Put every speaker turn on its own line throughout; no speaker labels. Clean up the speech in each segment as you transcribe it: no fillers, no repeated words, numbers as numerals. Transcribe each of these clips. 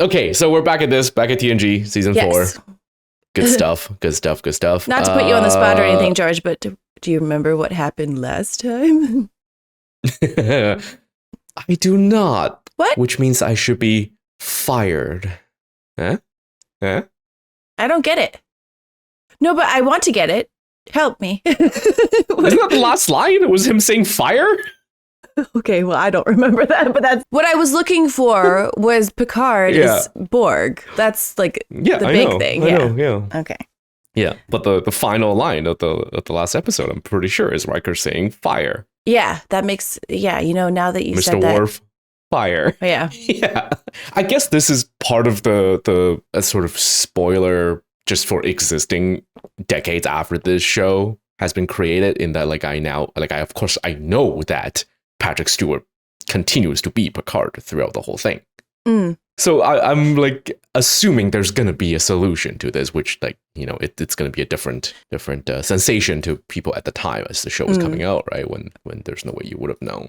Okay, so we're back at TNG season 4. Good stuff.
Not to put you on the spot or anything, George, but do you remember what happened last time?
I do not.
What?
Which means I should be fired. Huh?
I don't get it. No, but I want to get it. Help me.
Isn't that the last line? It was him saying fire?
Okay, well, I don't remember that, but that's what I was looking for was Picard is Borg. That's like the big thing.
I know.
Okay.
Yeah, but the final line of the last episode, I'm pretty sure, is Riker saying fire.
Yeah, that makes, now that you said
Mr.
that.
Worf, fire.
Yeah.
Yeah. I guess this is part of the sort of spoiler just for existing decades after this show has been created, in that I know that Patrick Stewart continues to be Picard throughout the whole thing. So I'm assuming there's gonna be a solution to this, which it's gonna be a different sensation to people at the time as the show was coming out, right? When there's no way you would have known.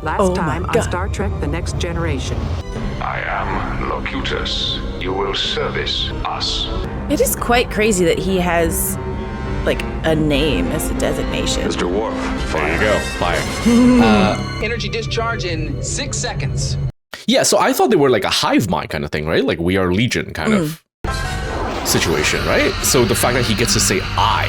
Last time on Star Trek: The Next Generation.
I am Locutus. You will service us.
It is quite crazy that he has a name as a designation.
Mr. Worf, fire.
There you go, fire.
Energy discharge in 6 seconds.
Yeah, so I thought they were like a hive mind kind of thing, right? Like We Are Legion kind of situation, right? So the fact that he gets to say I.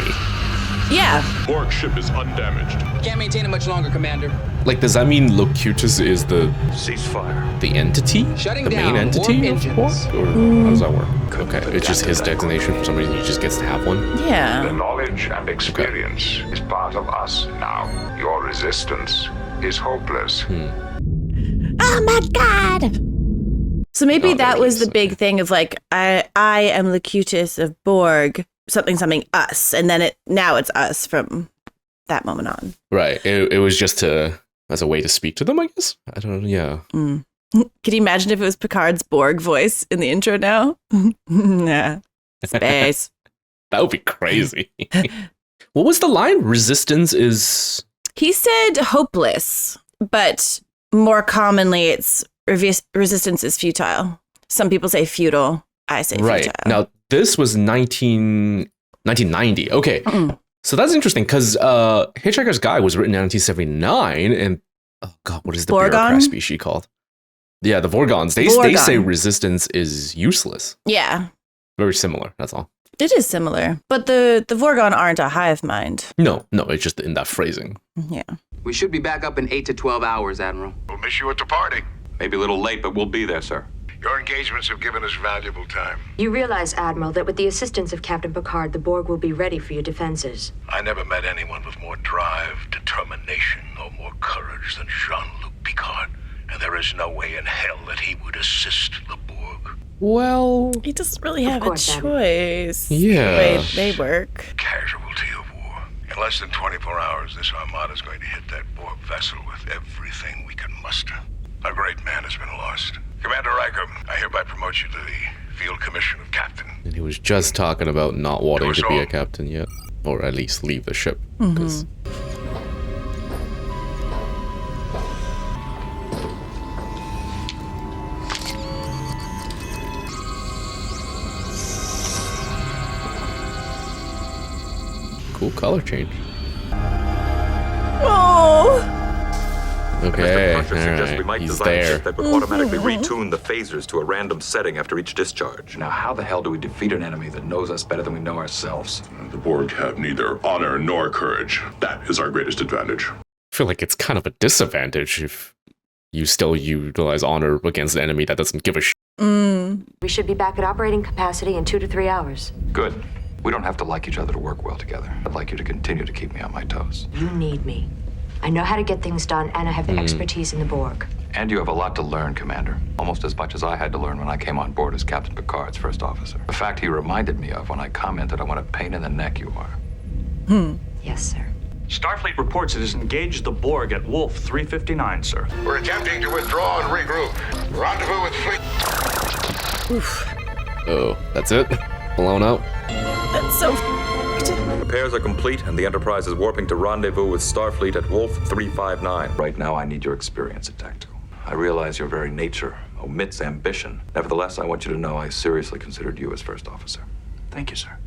Yeah.
Borg ship is undamaged.
Can't maintain it much longer, Commander.
Does that mean Locutus is the
ceasefire?
The entity?
Shutting
the
down
main entity
warp
of Borg?
engines.
Or how does that work? Okay, it's just his designation. For some reason, he just gets to have one.
Yeah.
The knowledge and experience is part of us now. Your resistance is hopeless.
Oh my God! So maybe that was the big thing of I am Locutus of Borg, something us, and then now it's us from that moment on.
Right. It was just as a way to speak to them, I guess. I don't know. Yeah.
Could you imagine if it was Picard's Borg voice in the intro now? Nah. Space.
That would be crazy. What was the line? Resistance is...
He said hopeless, but more commonly it's resistance is futile. Some people say futile. I say futile.
Now, this was 1990. Okay. So that's interesting because Hitchhiker's Guide was written in 1979, and oh god, what is the bureaucrat species called? Yeah, the Vorgons. They say resistance is useless.
Yeah.
Very similar, that's all.
It is similar, but the Vorgon aren't a hive mind.
No, it's just in that phrasing.
Yeah.
We should be back up in 8 to 12 hours, Admiral.
We'll miss you at the party.
Maybe a little late, but we'll be there, sir.
Your engagements have given us valuable time.
You realize, Admiral, that with the assistance of Captain Picard, the Borg will be ready for your defenses.
I never met anyone with more drive, determination, or more courage than Jean-Luc Picard. And there is no way in hell that he would assist the Borg.
Well...
He doesn't really have a choice.
Yeah.
The way they work.
Casualty of war. In less than 24 hours, this armada is going to hit that Borg vessel with everything we can muster. A great man has been lost. Commander Riker, I hereby promote you to the Field Commission of Captain.
And he was just talking about not wanting to be a captain yet. Or at least leave the ship. Cool color change.
Oh!
Okay,
Mr. Crusher suggests we might
he's
design a
there.
chip that would automatically retune the phasers to a random setting after each discharge.
Now, how the hell do we defeat an enemy that knows us better than we know ourselves?
The Borg have neither honor nor courage. That is our greatest advantage.
I feel like it's kind of a disadvantage if you still utilize honor against an enemy that doesn't give a shit.
We should be back at operating capacity in 2 to 3 hours.
Good. We don't have to like each other to work well together. I'd like you to continue to keep me on my toes.
You need me. I know how to get things done, and I have the expertise in the Borg.
And you have a lot to learn, Commander. Almost as much as I had to learn when I came on board as Captain Picard's first officer. The fact he reminded me of when I commented on what a pain in the neck you are.
Yes, sir.
Starfleet reports it has engaged the Borg at Wolf 359, sir.
We're attempting to withdraw and regroup. Rendezvous with fleet.
Oh, that's it? Blown out?
That's so perfect.
Repairs are complete, and the Enterprise is warping to rendezvous with Starfleet at Wolf 359. Right now, I need your experience at Tactical. I realize your very nature omits ambition. Nevertheless, I want you to know I seriously considered you as first officer.
Thank you, sir.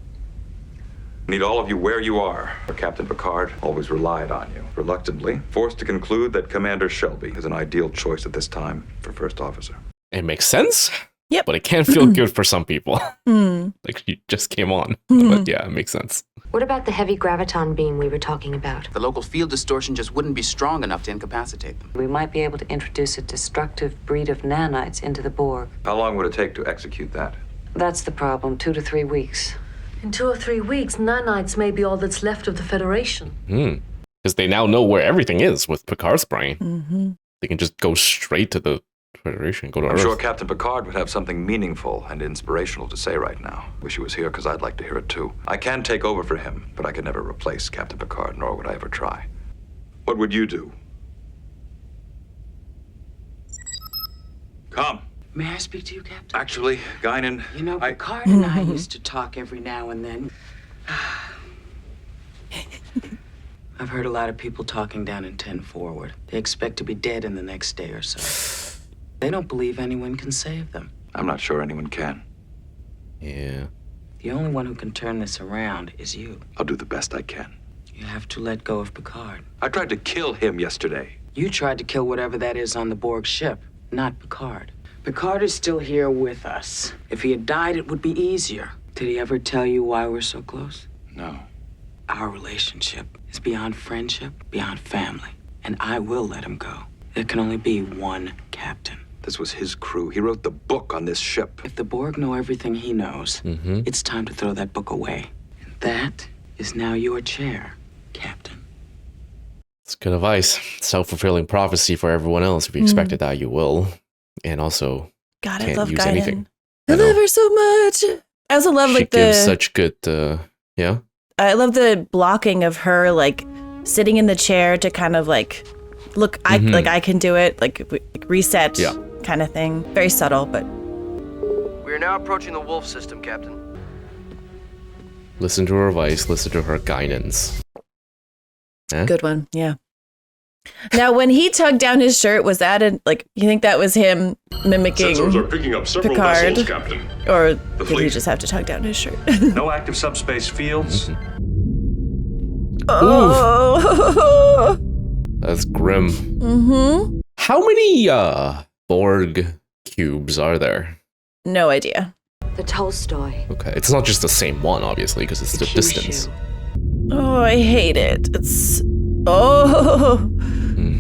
I need all of you where you are, for Captain Picard always relied on you. Reluctantly, forced to conclude that Commander Shelby is an ideal choice at this time for first officer.
It makes sense.
Yep.
But it can feel good for some people. Like you just came on. But yeah, it makes sense.
What about the heavy graviton beam we were talking about?
The local field distortion just wouldn't be strong enough to incapacitate them.
We might be able to introduce a destructive breed of nanites into the Borg.
How long would it take to execute that?
That's the problem, 2 to 3 weeks.
In 2 or 3 weeks, nanites may be all that's left of the Federation.
Because they now know where everything is with Picard's brain. They can just go straight to the Federation, go to
I'm
Earth.
sure Captain Picard would have something meaningful and inspirational to say right now. Wish he was here, because I'd like to hear it too. I can take over for him, but I could never replace Captain Picard, nor would I ever try. What would you do? Come.
May I speak to you, Captain?
Actually, Guinan,
You know, Picard and I used to talk every now and then. I've heard a lot of people talking down in 10 Forward. They expect to be dead in the next day or so. They don't believe anyone can save them.
I'm not sure anyone can.
Yeah.
The only one who can turn this around is you.
I'll do the best I can.
You have to let go of Picard.
I tried to kill him yesterday.
You tried to kill whatever that is on the Borg ship, not Picard. Picard is still here with us. If he had died, it would be easier. Did he ever tell you why we're so close?
No.
Our relationship is beyond friendship, beyond family. And I will let him go. There can only be one captain.
This was his crew. He wrote the book on this ship.
If the Borg know everything he knows, it's time to throw that book away. And that is now your chair, Captain.
It's good advice. Self-fulfilling prophecy for everyone else. If you expected that, you will. And also,
God, I
can't
love
use
Guinan.
anything.
I love her so much. I also love
She gives such good, yeah?
I love the blocking of her, like, sitting in the chair to kind of, like, look, I can do it, like reset kind of thing. Very subtle, but...
We are now approaching the Wolf system, Captain.
Listen to her advice, listen to her guidance. Eh?
Good one, yeah. Now, when he tugged down his shirt, was that, you think that was him mimicking
Sensors are picking up several
Picard?
vessels, Captain.
Or did he just have to tug down his shirt?
No active subspace fields.
Oh!
That's grim. How many, Borg cubes are there?
No idea.
The Tolstoy.
Okay, it's not just the same one, obviously, because it's the distance.
Oh, I hate it. It's... Oh!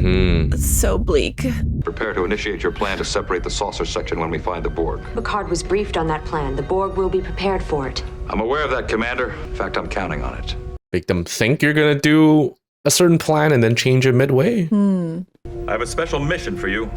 It's so bleak.
Prepare to initiate your plan to separate the saucer section when we find the Borg.
Picard was briefed on that plan. The Borg will be prepared for it.
I'm aware of that, Commander. In fact, I'm counting on it.
Make them think you're gonna do a certain plan and then change it midway?
I have a special mission for you.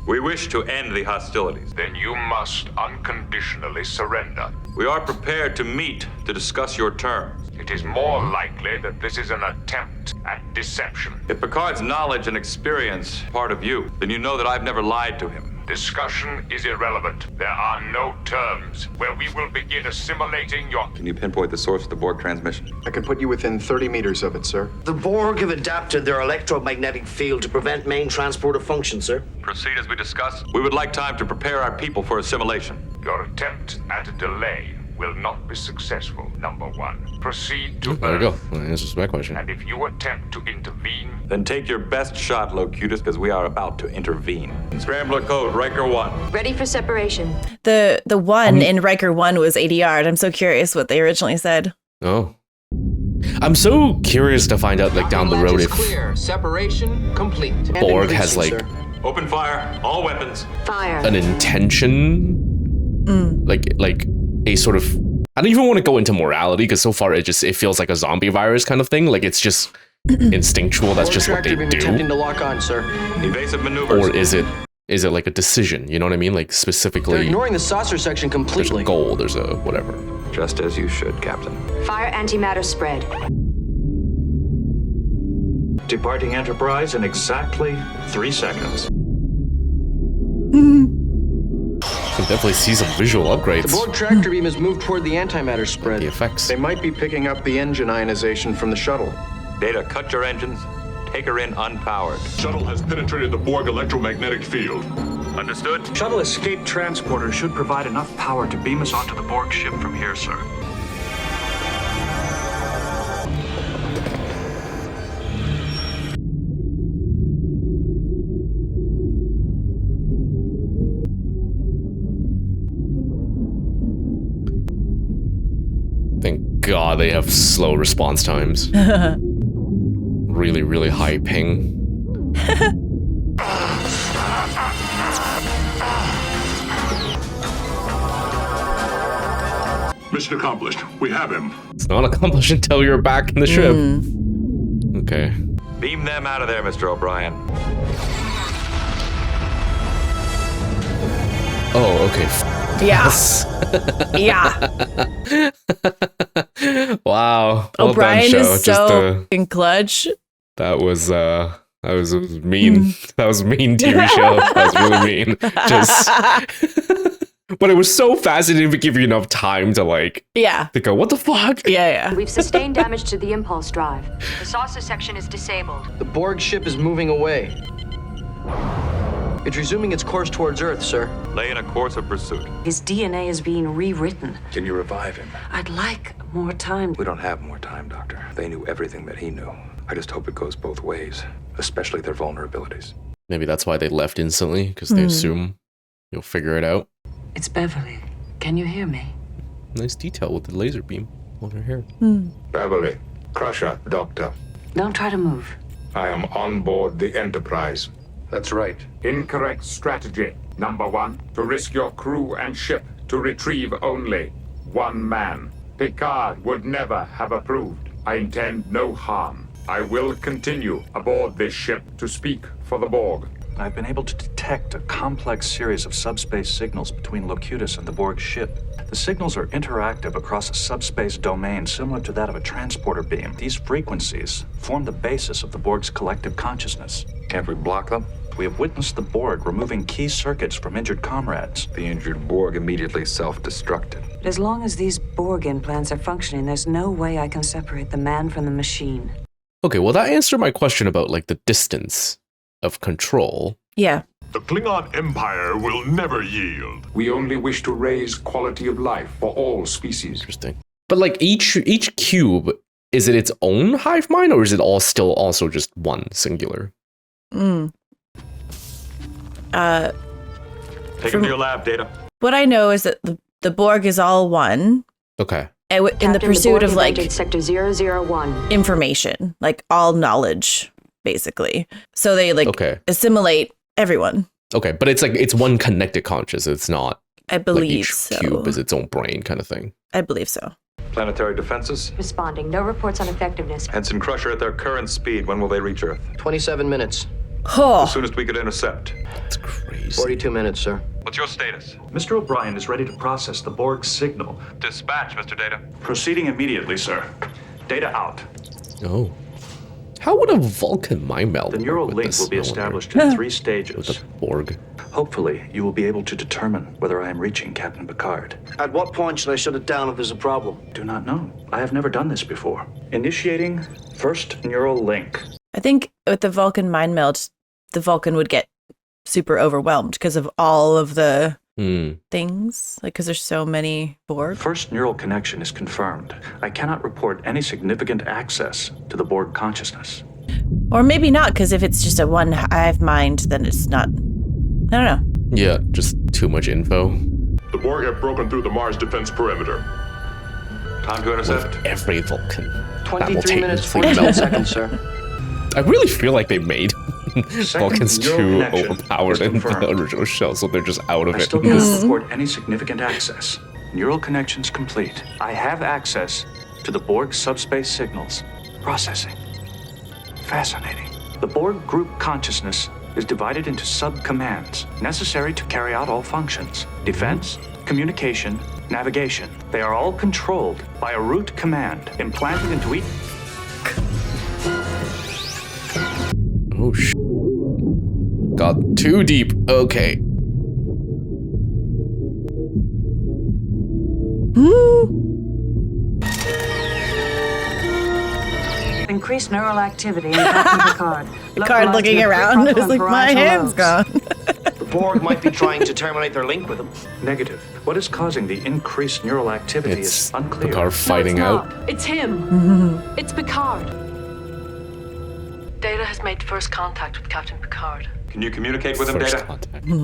We wish to end the hostilities.
Then you must unconditionally surrender.
We are prepared to meet to discuss your terms.
It is more likely that this is an attempt at deception.
If Picard's knowledge and experience are part of you, then you know that I've never lied to him.
Discussion is irrelevant. There are no terms where we will begin assimilating your...
Can you pinpoint the source of the Borg transmission?
I can put you within 30 meters of it, sir.
The Borg have adapted their electromagnetic field to prevent main transport of function, sir.
Proceed as we discussed. We would like time to prepare our people for assimilation.
Your attempt at a delay will not be successful, number one. Proceed to
There
Earth.
you go. Well, that answers my question.
And if you attempt to intervene...
Then take your best shot, Locutus, because we are about to intervene. Scrambler code, Riker 1.
Ready for separation.
The one in Riker 1 was 80 yard. I'm so curious what they originally said.
Oh. I'm so curious to find out, like, down the road if
Clear. Separation complete.
Borg has, like,
Open fire, all weapons.
Fire.
an intention, like a sort of, I don't even want to go into morality because so far it feels like a zombie virus kind of thing. Like it's just instinctual. That's just what they
Attempting
do.
to lock on, sir.
Evasive maneuvers.
Or is it like a decision? You know what I mean? Like
They're
specifically,
ignoring the saucer section
there's a
completely.
goal. There's a whatever.
Just as you should, Captain.
Fire antimatter spread.
Departing Enterprise in exactly 3 seconds.
definitely see some visual upgrades.
The Borg tractor beam has moved toward the antimatter spread.
The effects.
They might be picking up the engine ionization from the shuttle.
Data, cut your engines. Take her in unpowered.
Shuttle has penetrated the Borg electromagnetic field.
Understood?
Shuttle escape transporter should provide enough power to beam us onto the Borg ship from here, sir.
Thank God they have slow response times. Really, really high ping.
Mission accomplished. We have him.
It's not accomplished until you're back in the ship. Okay.
Beam them out of there, Mr. O'Brien.
Oh, okay.
Yeah.
Yes.
Yeah.
Wow.
O'Brien
well done, show.
is so fucking clutch.
That was mean. That was mean TV show. That was really mean. Just but it was so fast it didn't even give you enough time to to go, what the fuck?
Yeah.
We've sustained damage to the impulse drive. The saucer section is disabled.
The Borg ship is moving away. It's resuming its course towards Earth, sir.
Lay in a course of pursuit.
His DNA is being rewritten.
Can you revive him?
I'd like more time.
We don't have more time, Doctor. They knew everything that he knew. I just hope it goes both ways, especially their vulnerabilities.
Maybe that's why they left instantly, because they assume you'll figure it out.
It's Beverly. Can you hear me?
Nice detail with the laser beam on her hair.
Beverly, Crusher, Doctor.
Don't try to move.
I am on board the Enterprise.
That's right.
Incorrect strategy. Number 1, to risk your crew and ship to retrieve only one man. Picard would never have approved. I intend no harm. I will continue aboard this ship to speak for the Borg.
I've been able to detect a complex series of subspace signals between Locutus and the Borg ship. The signals are interactive across a subspace domain similar to that of a transporter beam. These frequencies form the basis of the Borg's collective consciousness.
Can't we block them?
We have witnessed the Borg removing key circuits from injured comrades.
The injured Borg immediately self-destructed.
As long as these Borg implants are functioning, there's no way I can separate the man from the machine.
Okay, well that answered my question about the distance of control.
Yeah.
The Klingon Empire will never yield. We only wish to raise quality of life for all species.
Interesting. But each cube, is it its own hive mind, or is it all still also just one singular?
Take him to your lab, Data.
What I know is that the Borg is all one.
Okay.
In the pursuit of
Sector 001.
information, all knowledge, basically. So they assimilate everyone.
Okay, but it's one connected conscious. It's not.
I believe
each
so.
cube is its own brain kind of thing.
I believe so.
Planetary defenses?
Responding. No reports on effectiveness.
Ensign Crusher, at their current speed, when will they reach Earth?
27 minutes.
The soonest we could intercept.
That's crazy.
42 minutes, sir.
What's your status?
Mr. O'Brien is ready to process the Borg signal.
Dispatch, Mr. Data.
Proceeding immediately, sir. Data out.
Oh. How would a Vulcan mind meld
The neural
work with
link
this?
will be
I wonder.
established in 3 stages.
With the Borg.
Hopefully, you will be able to determine whether I am reaching Captain Picard.
At what point should I shut it down if there's a problem?
Do not know. I have never done this before. Initiating first neural link.
I think with the Vulcan mind meld, the Vulcan would get super overwhelmed because of all of the things, because there's so many Borg.
First neural connection is confirmed. I cannot report any significant access to the Borg consciousness.
Or maybe not, because if it's just a one hive mind, then it's not. I don't know.
Yeah, just too much info.
The Borg have broken through the Mars defense perimeter.
Time to intercept.
With every Vulcan.
23 minutes, 47 seconds, sir.
I really feel like they made Vulcans
neural
too
connection
overpowered
is
in the
confirmed.
original show, so they're just out of
I
it.
still cannot report any significant access. Neural connections complete. I have access to the Borg subspace signals. Processing. Fascinating. The Borg group consciousness is divided into sub-commands necessary to carry out all functions. Defense, communication, navigation. They are all controlled by a root command implanted into each...
Oh, got too deep. Okay.
Increased neural activity in Captain Picard.
Picard looking around. It was like, my hand's gone.
The Borg might be trying to terminate their link with him.
Negative. What is causing the increased neural activity is unclear.
Picard fighting out.
It's him. It's Picard. Data has made first contact with Captain Picard.
Can you communicate with him, Data?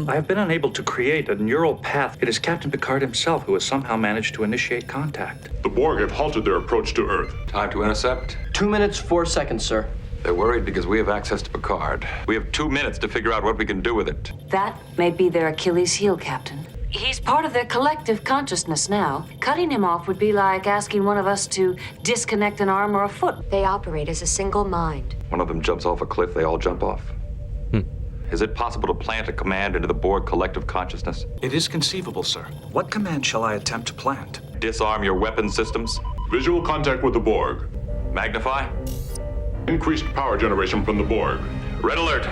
I have been unable to create a neural path. It is Captain Picard himself who has somehow managed to initiate contact.
The Borg have halted their approach to Earth.
Time to intercept?
2 minutes, 4 seconds, sir.
They're worried because we have access to Picard. We have 2 minutes to figure out what we can do with it.
That may be their Achilles heel, Captain. He's part of their collective consciousness now. Cutting him off would be like asking one of us to disconnect an arm or a foot.
They operate as a single mind.
One of them jumps off a cliff, they all jump off. Is it possible to plant a command into the Borg collective consciousness?
It is conceivable, sir. What command shall I attempt to plant?
Disarm your weapon systems?
Visual contact with the Borg.
Magnify?
Increased power generation from the Borg.
Red alert.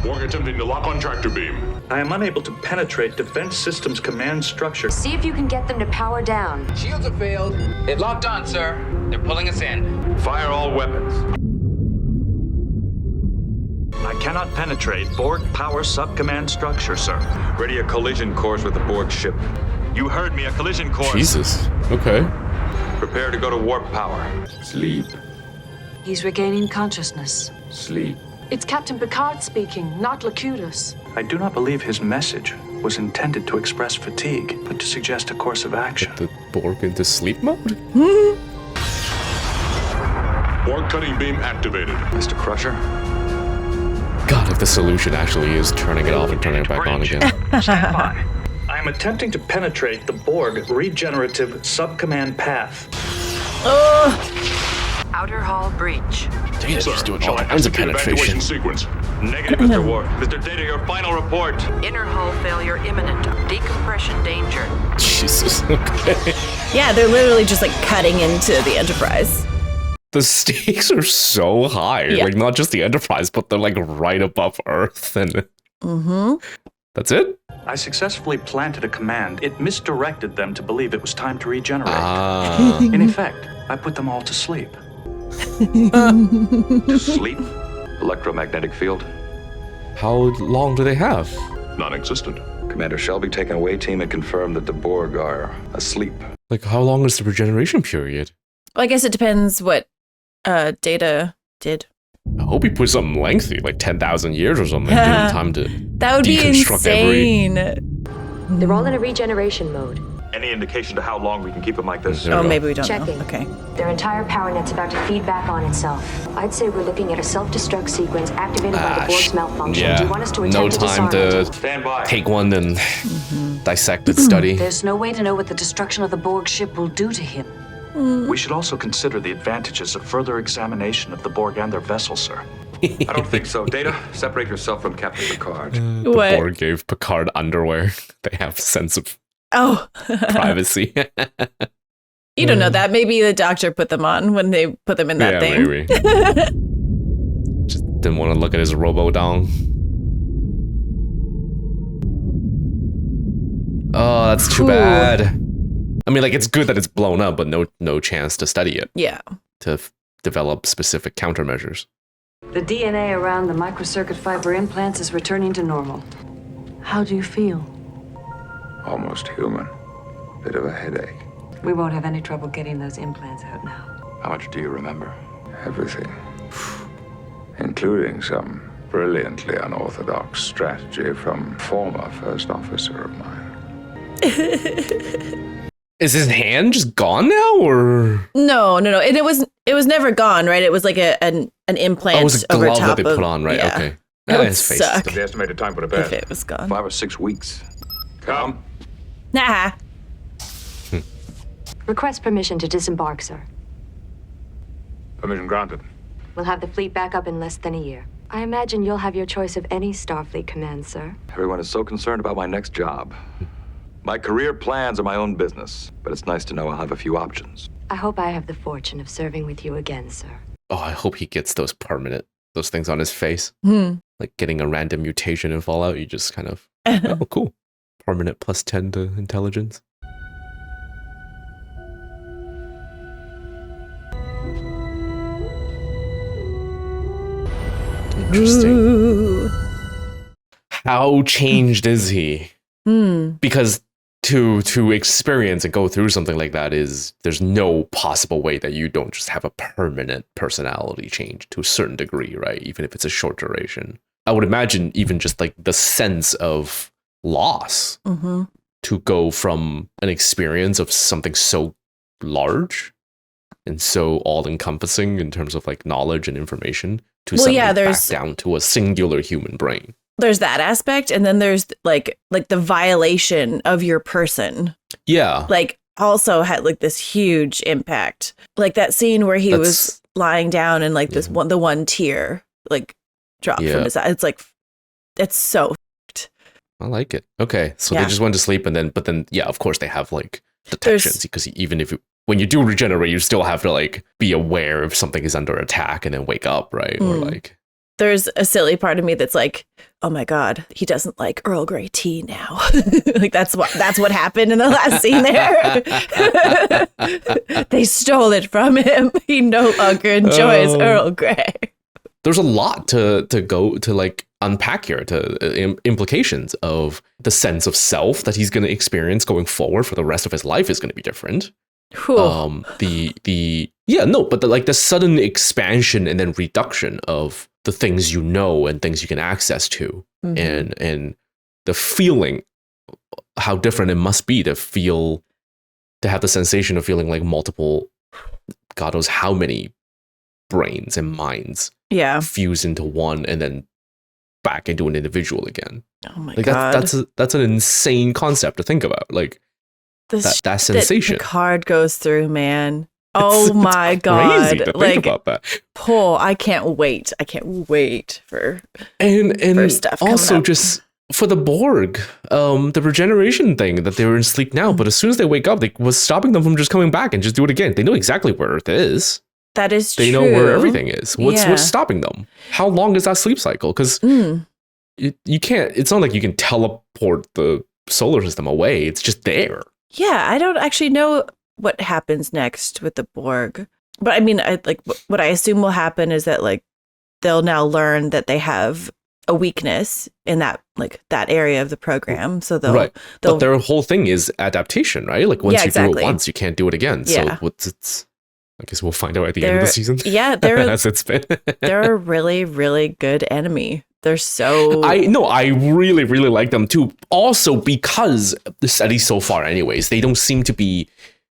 Borg attempting to lock on tractor beam.
I am unable to penetrate Defense Systems command structure.
See if you can get them to power down.
Shields have failed. It locked on, sir. They're pulling us in.
Fire all weapons.
I cannot penetrate Borg power subcommand structure, sir.
Ready a collision course with the Borg ship. You heard me, a collision course.
Jesus. Okay.
Prepare to go to warp power.
Sleep.
He's regaining consciousness.
Sleep.
It's Captain Picard speaking, not Locutus.
I do not believe his message was intended to express fatigue, but to suggest a course of action.
Put the Borg into sleep mode?
Borg cutting beam activated.
Mr. Crusher?
God, if the solution actually is turning it off and turning it back on again.
Stand by. I am attempting to penetrate the Borg regenerative subcommand path.
Outer hull breach.
Data's just doing all kinds of penetration.
Sequence.
Negative, Mr. Ward. Mr. Data, your final report.
Inner hull failure imminent. Decompression danger.
Jesus. Okay.
Yeah, they're literally just like cutting into the Enterprise.
The stakes are so high.
Yeah.
Like, not just the Enterprise, but they're like right above Earth. And that's it?
I successfully planted a command. It misdirected them to believe it was time to regenerate. In effect, I put them all to sleep.
To sleep? Electromagnetic field?
How long do they have?
Non-existent.
Commander Shelby, take an away team and confirm that the Borg are asleep.
Like, how long is the regeneration period?
Well, I guess it depends what Data did.
I hope he put something lengthy, like 10,000 years or something. Give him time to
That would be
deconstruct
insane.
They're all in a regeneration mode.
Any indication to how long we can keep them like this?
Oh, maybe we don't
Checking.
know. Okay.
Their entire power net's about to feed back on itself. I'd say we're looking at a self-destruct sequence activated by the Borg's malfunction.
Yeah.
Do you want us to attempt
No
to
time
disarm
to
it?
Stand by.
take one and dissect its study.
There's no way to know what the destruction of the Borg ship will do to him.
We should also consider the advantages of further examination of the Borg and their vessel, sir.
I don't think so. Data, separate yourself from Captain Picard.
The
What?
Borg gave Picard underwear. They have a sense of
Oh.
privacy.
You don't know that. Maybe the doctor put them on when they put them in that
Yeah,
thing.
maybe. Just didn't want to look at his robo-dong. Oh, that's too
Cool.
bad. I mean, like, it's good that it's blown up, but no chance to study it.
Yeah.
To develop specific countermeasures.
The DNA around the microcircuit fiber implants is returning to normal. How do you feel?
Almost human. Bit of a headache.
We won't have any trouble getting those implants out now.
How much do you remember?
Everything. Including some brilliantly unorthodox strategy from a former first officer of mine.
Is his hand just gone now, or?
No. And it was never gone, right? It was like an implant
Oh, it was a
over
glove
top
that they
of,
put on, right?
Yeah.
Okay.
That would
his face.
suck
The estimated time for the
if
bed.
it was gone.
5 or 6 weeks.
Come.
Nah.
Request permission to disembark, sir.
Permission granted.
We'll have the fleet back up in less than a year. I imagine you'll have your choice of any Starfleet command, sir.
Everyone is so concerned about my next job. My career plans are my own business, but it's nice to know I'll have a few options.
I hope I have the fortune of serving with you again, sir.
Oh, I hope he gets those things on his face. Like getting a random mutation in Fallout, you just kind of, oh, cool. Permanent +10 to intelligence. Interesting.
Ooh.
How changed is he? Because to experience and go through something like that there's no possible way that you don't just have a permanent personality change to a certain degree, right? Even if it's a short duration. I would imagine even just like the sense of loss to go from an experience of something so large and so all-encompassing in terms of like knowledge and information to back down to a singular human brain.
There's that aspect, and then there's like the violation of your person.
Yeah.
Like also had like this huge impact. Like that scene where he was lying down and like the one tear like dropped from his eye. It's like, it's so f***ed.
I like it. Okay. So they just went to sleep but then of course they have like detections because even if when you do regenerate, you still have to like be aware if something is under attack and then wake up, right? Or like.
There's a silly part of me that's like, oh my God, he doesn't like Earl Grey tea now. Like that's what happened in the last scene there. They stole it from him. He no longer enjoys Earl Grey.
There's a lot to go to like unpack here, to implications of the sense of self that he's going to experience going forward for the rest of his life is going to be different.
Cool.
But the sudden expansion and then reduction of the things you know and things you can access to, and the feeling, how different it must be to have the sensation of feeling like multiple, God knows how many brains and minds fuse into one and then back into an individual again.
Oh my God.
That's an insane concept to think about. Like that sensation
that Picard goes through, man. Oh my God.
Crazy to think about that.
I can't wait. I can't wait for stuff coming
also
up.
Just for the Borg, the regeneration thing that they were in sleep now, but as soon as they wake up, what's stopping them from just coming back and just do it again? They know exactly where Earth is.
That is true.
They know where everything is. What's stopping them? How long is that sleep cycle? Because you can't. It's not like you can teleport the solar system away. It's just there.
Yeah, I don't actually know what happens next with the Borg, but I mean, what I assume will happen is that like they'll now learn that they have a weakness in that area of the program. So
but their whole thing is adaptation, right? Like once you do it once, you can't do it again.
Yeah.
So I guess we'll find out at the end of the season.
Yeah,
as it's been.
They're a really, really good enemy. They're so.
I really, really like them too. Also because, at least so far, anyways, they don't seem to be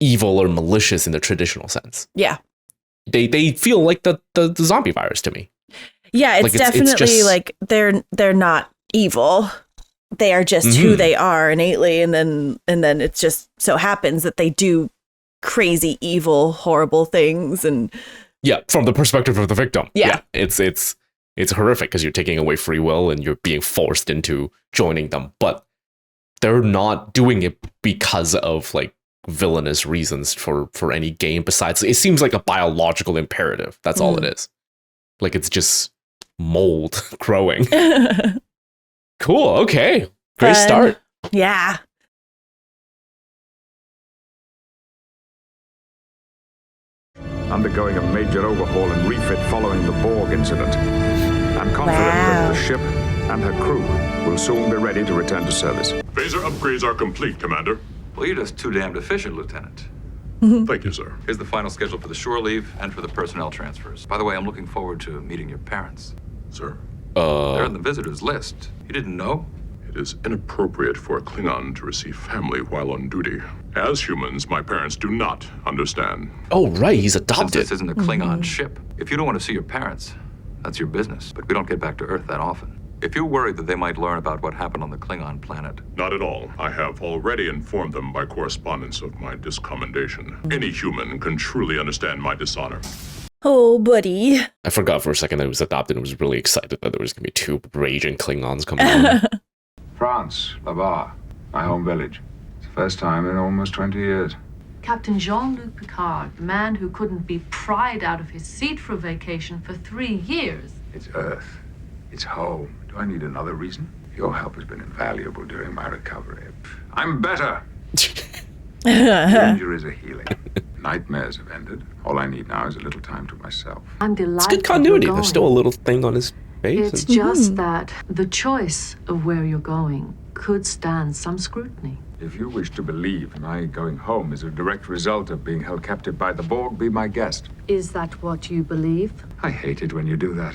evil or malicious in the traditional sense.
Yeah.
They feel like the zombie virus to me.
Yeah, it's definitely just, like they're not evil. They are just who they are innately, and then it just so happens that they do crazy, evil, horrible things, and
from the perspective of the victim.
Yeah.
It's horrific because you're taking away free will and you're being forced into joining them, but they're not doing it because of like villainous reasons for any gain. Besides, it seems like a biological imperative. That's all it is. Like it's just mold growing. Cool. Okay. Great start.
Yeah.
Undergoing a major overhaul and refit following the Borg incident. I'm confident that the ship and her crew will soon be ready to return to service.
Phaser upgrades are complete, Commander.
Well, you're just too damned efficient, Lieutenant.
Thank you, sir.
Here's the final schedule for the shore leave and for the personnel transfers. By the way, I'm looking forward to meeting your parents.
Sir?
They're on the visitors list. You didn't know?
It is inappropriate for a Klingon to receive family while on duty. As humans, my parents do not understand.
Oh, right, he's adopted.
Since this isn't a Klingon ship, if you don't want to see your parents, that's your business. But we don't get back to Earth that often. If you're worried that they might learn about what happened on the Klingon planet.
Not at all. I have already informed them by correspondence of my discommendation. Any human can truly understand my dishonor.
Oh, buddy.
I forgot for a second that he was adopted and was really excited that there was going to be 2 raging Klingons coming on.
France, Labar, my home village. It's the first time in almost 20 years.
Captain Jean-Luc Picard, the man who couldn't be pried out of his seat for a vacation for 3 years.
It's Earth. It's home. Do I need another reason? Your help has been invaluable during my recovery. I'm better. Danger is a healing. Nightmares have ended. All I need now is a little time to myself.
I'm delighted.
It's good continuity. There's still a little thing on his base.
It's just that the choice of where you're going could stand some scrutiny.
If you wish to believe my going home is a direct result of being held captive by the Borg, be my guest.
Is that what you believe?
I hate it when you do that.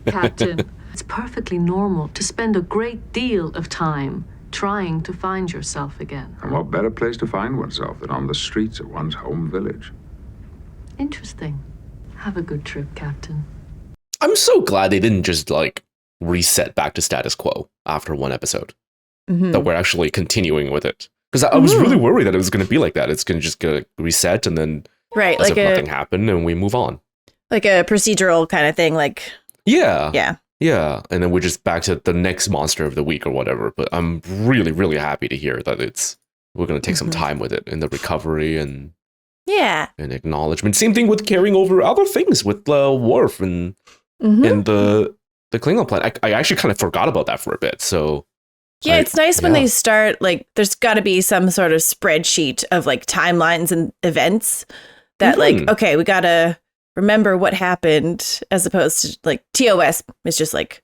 Captain, it's perfectly normal to spend a great deal of time trying to find yourself again.
And what better place to find oneself than on the streets of one's home village?
Interesting. Have a good trip, Captain.
I'm so glad they didn't just like reset back to status quo after one episode. That we're actually continuing with it. Because I was really worried that it was going to be like that. It's going to just get reset and then as if nothing happened and we move on.
Like a procedural kind of thing. Like
Yeah. And then we're just back to the next monster of the week or whatever. But I'm really, really happy to hear that we're going to take some time with it in the recovery and acknowledgement. Same thing with carrying over other things with Worf and the Klingon planet. I actually kind of forgot about that for a bit. So
yeah, it's nice when they start, like, there's got to be some sort of spreadsheet of like timelines and events that like, okay, we got to remember what happened, as opposed to like TOS is just like,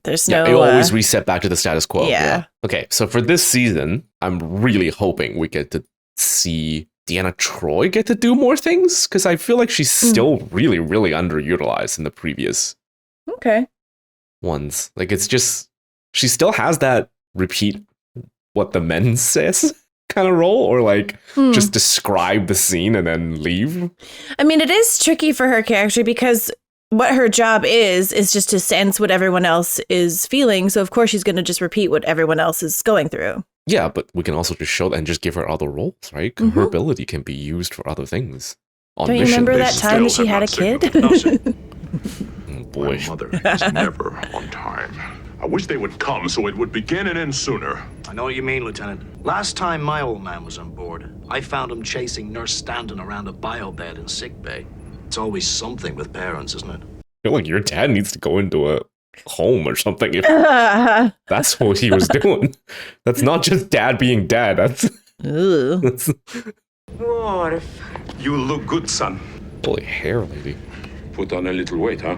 there's no.
It always reset back to the status quo.
Yeah.
Okay, so for this season, I'm really hoping we get to see Deanna Troi get to do more things, because I feel like she's still really, really underutilized in the previous ones. Like, it's just, she still has that repeat what the men says kind of role, or like just describe the scene and then leave.
I mean, it is tricky for her character because what her job is just to sense what everyone else is feeling. So of course she's going to just repeat what everyone else is going through.
Yeah, but we can also just show and just give her other roles, right? Her ability can be used for other things.
Don't you remember that time that she had a kid?
Oh boy.
My mother is never on time. I wish they would come so it would begin and end sooner.
I know what you mean, Lieutenant. Last time my old man was on board, I found him chasing Nurse Stanton around a biobed in sickbay. It's always something with parents, isn't it?
I feel like your dad needs to go into a home or something. If that's what he was doing. That's not just dad being dad. That's
Worf.
You look good, son.
Holy hair, lady.
Put on a little weight, huh?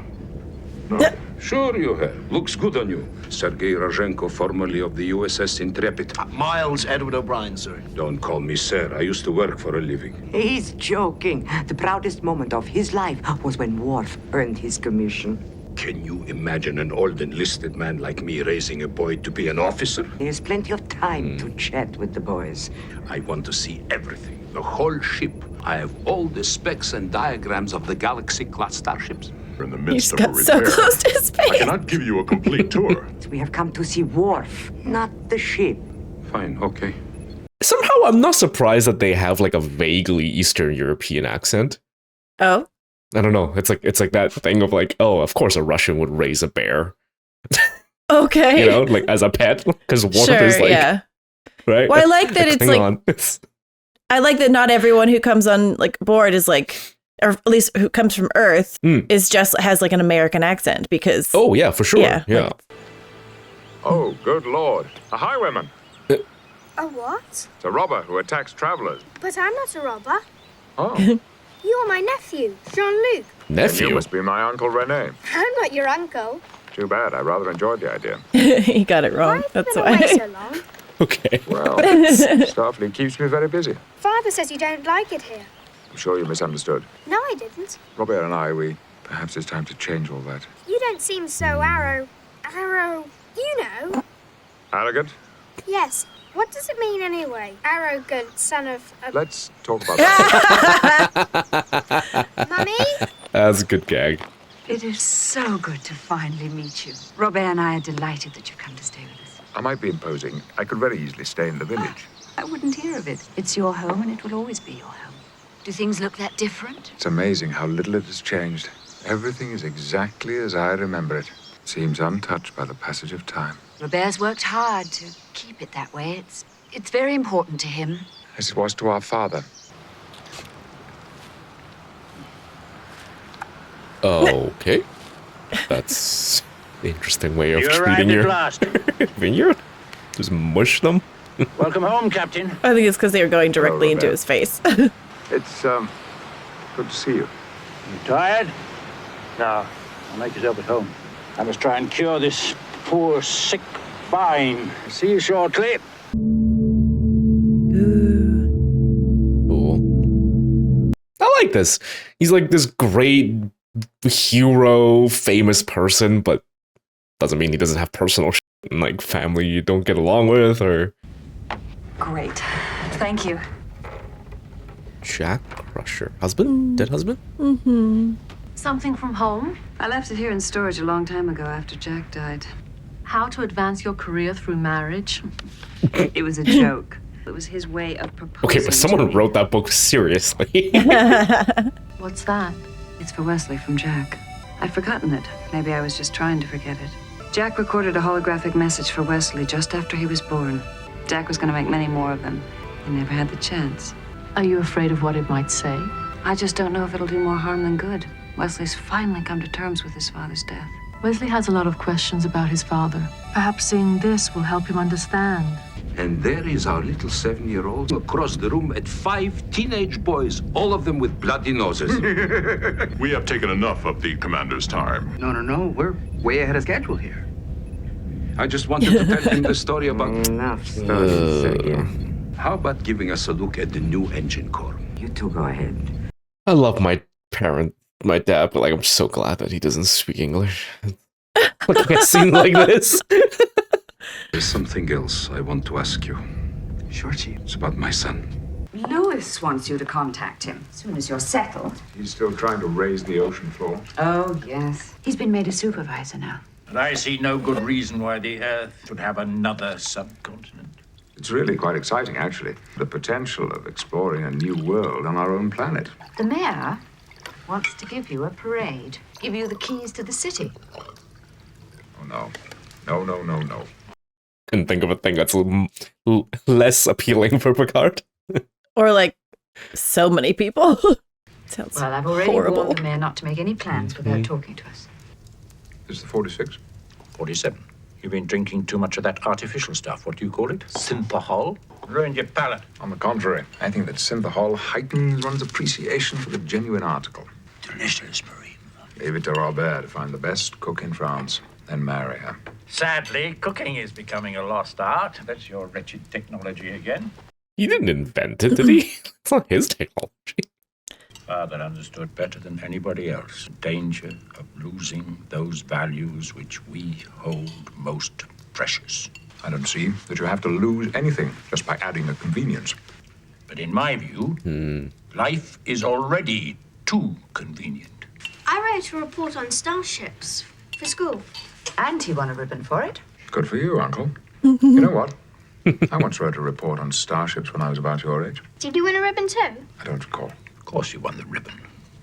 No. Sure you have. Looks good on you. Sergei Rozhenko, formerly of the USS Intrepid.
Miles Edward O'Brien, sir.
Don't call me sir. I used to work for a living.
He's joking. The proudest moment of his life was when Worf earned his commission.
Can you imagine an old enlisted man like me raising a boy to be an officer?
There's plenty of time to chat with the boys.
I want to see everything. The whole ship. I have all the specs and diagrams of the Galaxy-class starships. We're in the midst of a repair.
So close to his face.
I cannot give you a complete tour.
We have come to see Worf, not the ship.
Fine, okay.
Somehow I'm not surprised that they have like a vaguely Eastern European accent.
Oh.
I don't know. It's like that thing of like, oh, of course a Russian would raise a bear.
Okay.
You know, like as a pet, because Worf is like, right?
Well, I like that it's like, I like that not everyone who comes on like board is like, or at least who comes from Earth is just has like an American accent, because
oh yeah, for sure. Yeah.
Oh, good lord. A highwayman.
A what?
It's a robber who attacks travelers.
But I'm not a robber.
Oh.
You're my nephew, Jean-Luc.
Nephew?
And you must be my Uncle Rene.
I'm not your uncle.
Too bad. I rather enjoyed the idea.
He got it wrong. That's
Been
why.
away so long.
Okay.
Well, Starfleet keeps me very busy.
Father says you don't like it here.
I'm sure you misunderstood.
No, I didn't.
Robert and perhaps it's time to change all that.
You don't seem so you know.
Arrogant?
Yes. What does it mean anyway? Arrogant son of a...
Let's talk about that.
Mummy?
That's a good gag.
It is so good to finally meet you. Robert and I are delighted that you've come to stay with us.
I might be imposing. I could very easily stay in the village.
I wouldn't hear of it. It's your home and it will always be your home. Do things look that different?
It's amazing how little it has changed. Everything is exactly as I remember it. Seems untouched by the passage of time.
Robert's worked hard to keep it that way. It's very important to him.
As it was to our father.
Okay. That's an interesting way of treating your vineyard. Just mush them.
Welcome home, Captain.
I think it's because they were going directly into his face.
It's, good to see you.
You tired? No. Make yourself at home. I must try and cure this poor, sick vine. See you shortly.
Cool. I like this. He's like this great hero, famous person, but doesn't mean he doesn't have personal shit and like family you don't get along with or.
Great. Thank you.
Jack Crusher. Husband? Dead husband?
Mm-hmm.
Something from home?
I left it here in storage a long time ago after Jack died.
How to advance your career through marriage?
It was a joke. It was his way of proposing.
Okay, but someone wrote that book seriously.
What's that?
It's for Wesley from Jack. I'd forgotten it. Maybe I was just trying to forget it. Jack recorded a holographic message for Wesley just after he was born. Jack was going to make many more of them. He never had the chance.
Are you afraid of what it might say?
I just don't know if it'll do more harm than good. Wesley's finally come to terms with his father's death.
Wesley has a lot of questions about his father. Perhaps seeing this will help him understand.
And there is our little 7-year-old across the room at 5 teenage boys, all of them with bloody noses.
We have taken enough of the commander's time.
No. We're way ahead of schedule here.
I just wanted to tell him the story about...
Enough stories again.
How about giving us a look at the new engine core?
You two go ahead.
I love my dad, but like I'm so glad that he doesn't speak English. Looking at a scene like this.
There's something else I want to ask you.
Sure, Chief.
It's about my son.
Lewis wants you to contact him as soon as you're settled.
He's still trying to raise the ocean floor.
Oh, yes. He's been made a supervisor now.
And I see no good reason why the Earth should have another subcontinent.
It's really quite exciting, actually. The potential of exploring a new world on our own planet.
The mayor wants to give you a parade, give you the keys to the city.
Oh, no. No.
Couldn't think of a thing that's less appealing for Picard.
Or like so many people. Sounds
Well, I've already
horrible.
warned the mayor not to make any plans without talking to us.
This is the 46.
47. You've been drinking too much of that artificial stuff. What do you call it? Synthahol? Ruined your palate.
On the contrary, I think that Synthahol heightens one's appreciation for the genuine article.
Delicious, Marine.
Leave it to Robert to find the best cook in France, then marry her.
Sadly, cooking is becoming a lost art. That's your wretched technology again.
He didn't invent it, did he? It's not his technology.
Father understood better than anybody else the danger of losing those values which we hold most precious.
I don't see that you have to lose anything just by adding a convenience.
But in my view, life is already too convenient.
I wrote a report on starships for school.
And he won a ribbon for it.
Good for you, Uncle. You know what? I once wrote a report on starships when I was about your age.
Did you win a ribbon too?
I don't recall.
Of course you won the ribbon.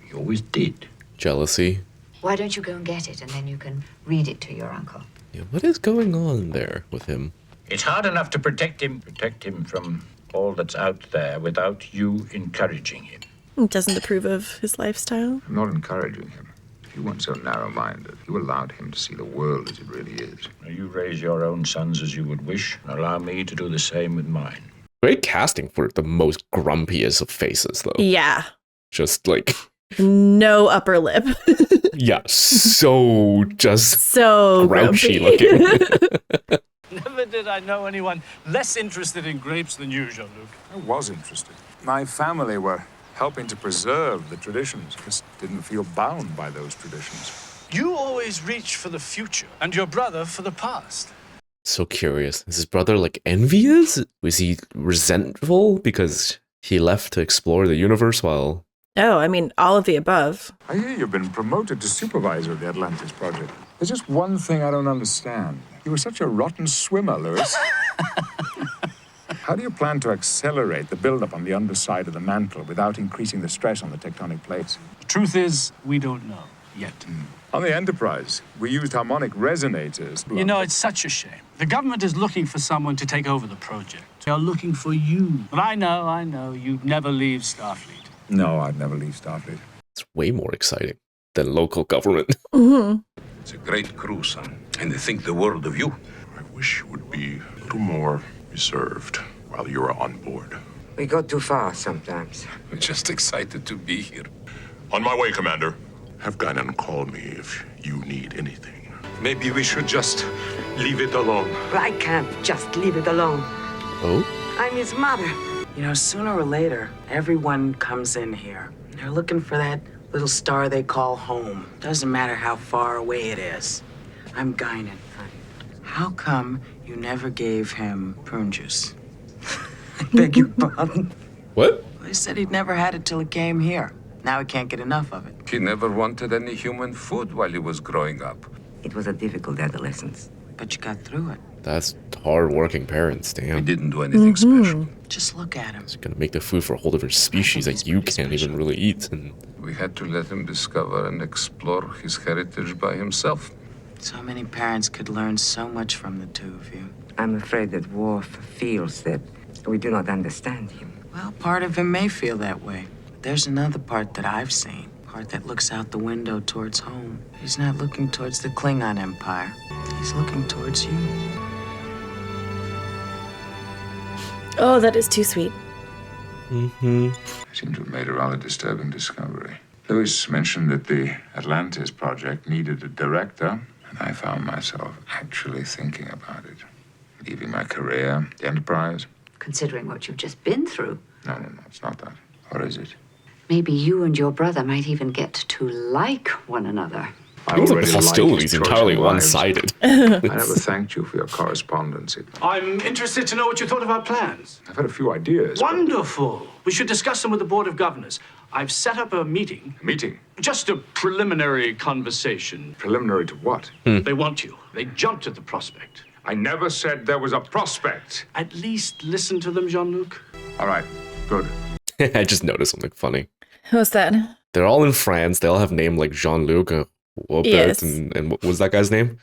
You always did.
Jealousy.
Why don't you go and get it, and then you can read it to your uncle?
Yeah, what is going on there with him?
It's hard enough to protect him from all that's out there without you encouraging him.
He doesn't approve of his lifestyle.
I'm not encouraging him. If you weren't so narrow-minded, you allowed him to see the world as it really is.
Now, you raise your own sons as you would wish, and allow me to do the same with mine.
Great casting for the most grumpiest of faces, though.
Yeah.
Just like...
No upper lip.
Yeah, so just
so
grouchy
grumpy.
looking.
Never did I know anyone less interested in grapes than you, Jean-Luc.
I was interested. My family were helping to preserve the traditions. Just didn't feel bound by those traditions.
You always reach for the future, and your brother for the past.
So curious. Is his brother like envious? Was he resentful because he left to explore the universe while...
Oh, I mean, all of the above.
I hear you've been promoted to supervisor of the Atlantis project. There's just one thing I don't understand. You were such a rotten swimmer, Lewis. How do you plan to accelerate the buildup on the underside of the mantle without increasing the stress on the tectonic plates?
The truth is, we don't know yet.
On the Enterprise, we used harmonic resonators.
You know, it's such a shame. The government is looking for someone to take over the project. They are looking for you. But I know, you'd never leave Starfleet.
No, I'd never leave Starfleet.
It's way more exciting than local government.
Mm-hmm.
It's a great crew, son, and they think the world of you.
I wish you would be a little more reserved while you're on board.
We go too far sometimes.
I'm just excited to be here.
On my way, Commander.
Have Guinan call me if you need anything.
Maybe we should just leave it alone.
I can't just leave it alone.
Oh?
I'm his mother.
You know, sooner or later, everyone comes in here. They're looking for that little star they call home. Doesn't matter how far away it is. I'm Guinan. How come you never gave him prune juice? I beg your pardon?
What?
They said he'd never had it till he came here. Now he can't get enough of it.
He never wanted any human food while he was growing up.
It was a difficult adolescence.
But you got through it.
That's hard-working parents, damn.
He didn't do anything special.
Just look at him.
He's gonna make the food for a whole different species that you can't even really eat. And
We had to let him discover and explore his heritage by himself.
So many parents could learn so much from the two of you.
I'm afraid that Worf feels that we do not understand him.
Well, part of him may feel that way. But there's another part that I've seen. Part that looks out the window towards home. He's not looking towards the Klingon Empire. He's looking towards you.
Oh, that is too sweet.
Mm-hmm.
Seem to have made a rather disturbing discovery. Lewis mentioned that the Atlantis project needed a director, and I found myself actually thinking about it. Leaving my career, the Enterprise.
Considering what you've just been through,
No, it's not that. Or is it?
maybe you and your brother might even get to like one another.
Seems like the hostility's entirely one-sided.
I never thanked you for your correspondence.
I'm interested to know what you thought of our plans.
I've had a few ideas.
Wonderful. We should discuss them with the Board of Governors. I've set up a meeting.
Meeting?
Just a preliminary conversation.
Preliminary to what?
They want you. They jumped at the prospect.
I never said there was a prospect.
At least listen to them, Jean-Luc.
All right, good.
I just noticed something funny.
What's that?
They're all in France. They all have name like Jean-Luc, Wobet,
Yes.
and what was that guy's name?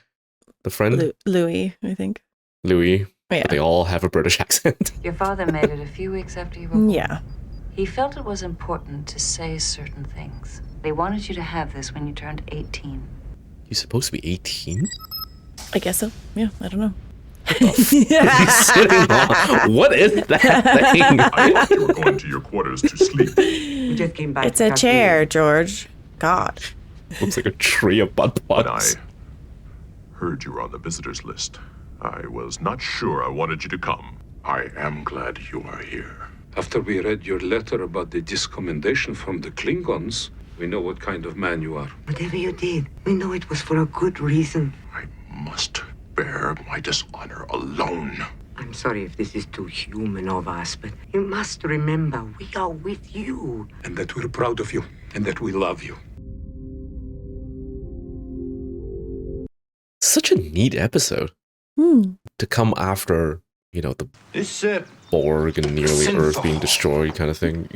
The friend?
Louis, I think.
Louis.
Yeah.
But they all have a British accent.
Your father made it a few weeks after you were born.
Yeah.
He felt it was important to say certain things. They wanted you to have this when you turned 18.
You're supposed to be 18?
I guess so. Yeah, I don't know.
He's sitting on. What is that thing?
I thought you were going to your quarters to sleep.
We just came back.
It's a chair, George. God.
Looks like a tree of butt plugs.
Heard you were on the visitors list. I was not sure I wanted you to come. I am glad you are here.
After we read your letter about the discommendation from the Klingons, we know what kind of man you are.
Whatever you did, we know it was for a good reason.
I must bear my dishonor alone.
I'm sorry if this is too human of us, but you must remember we are with you.
And that we're proud of you, and that we love you.
Such a neat episode. To come after, the
This
Borg and nearly
sinful.
Earth being destroyed kind of thing.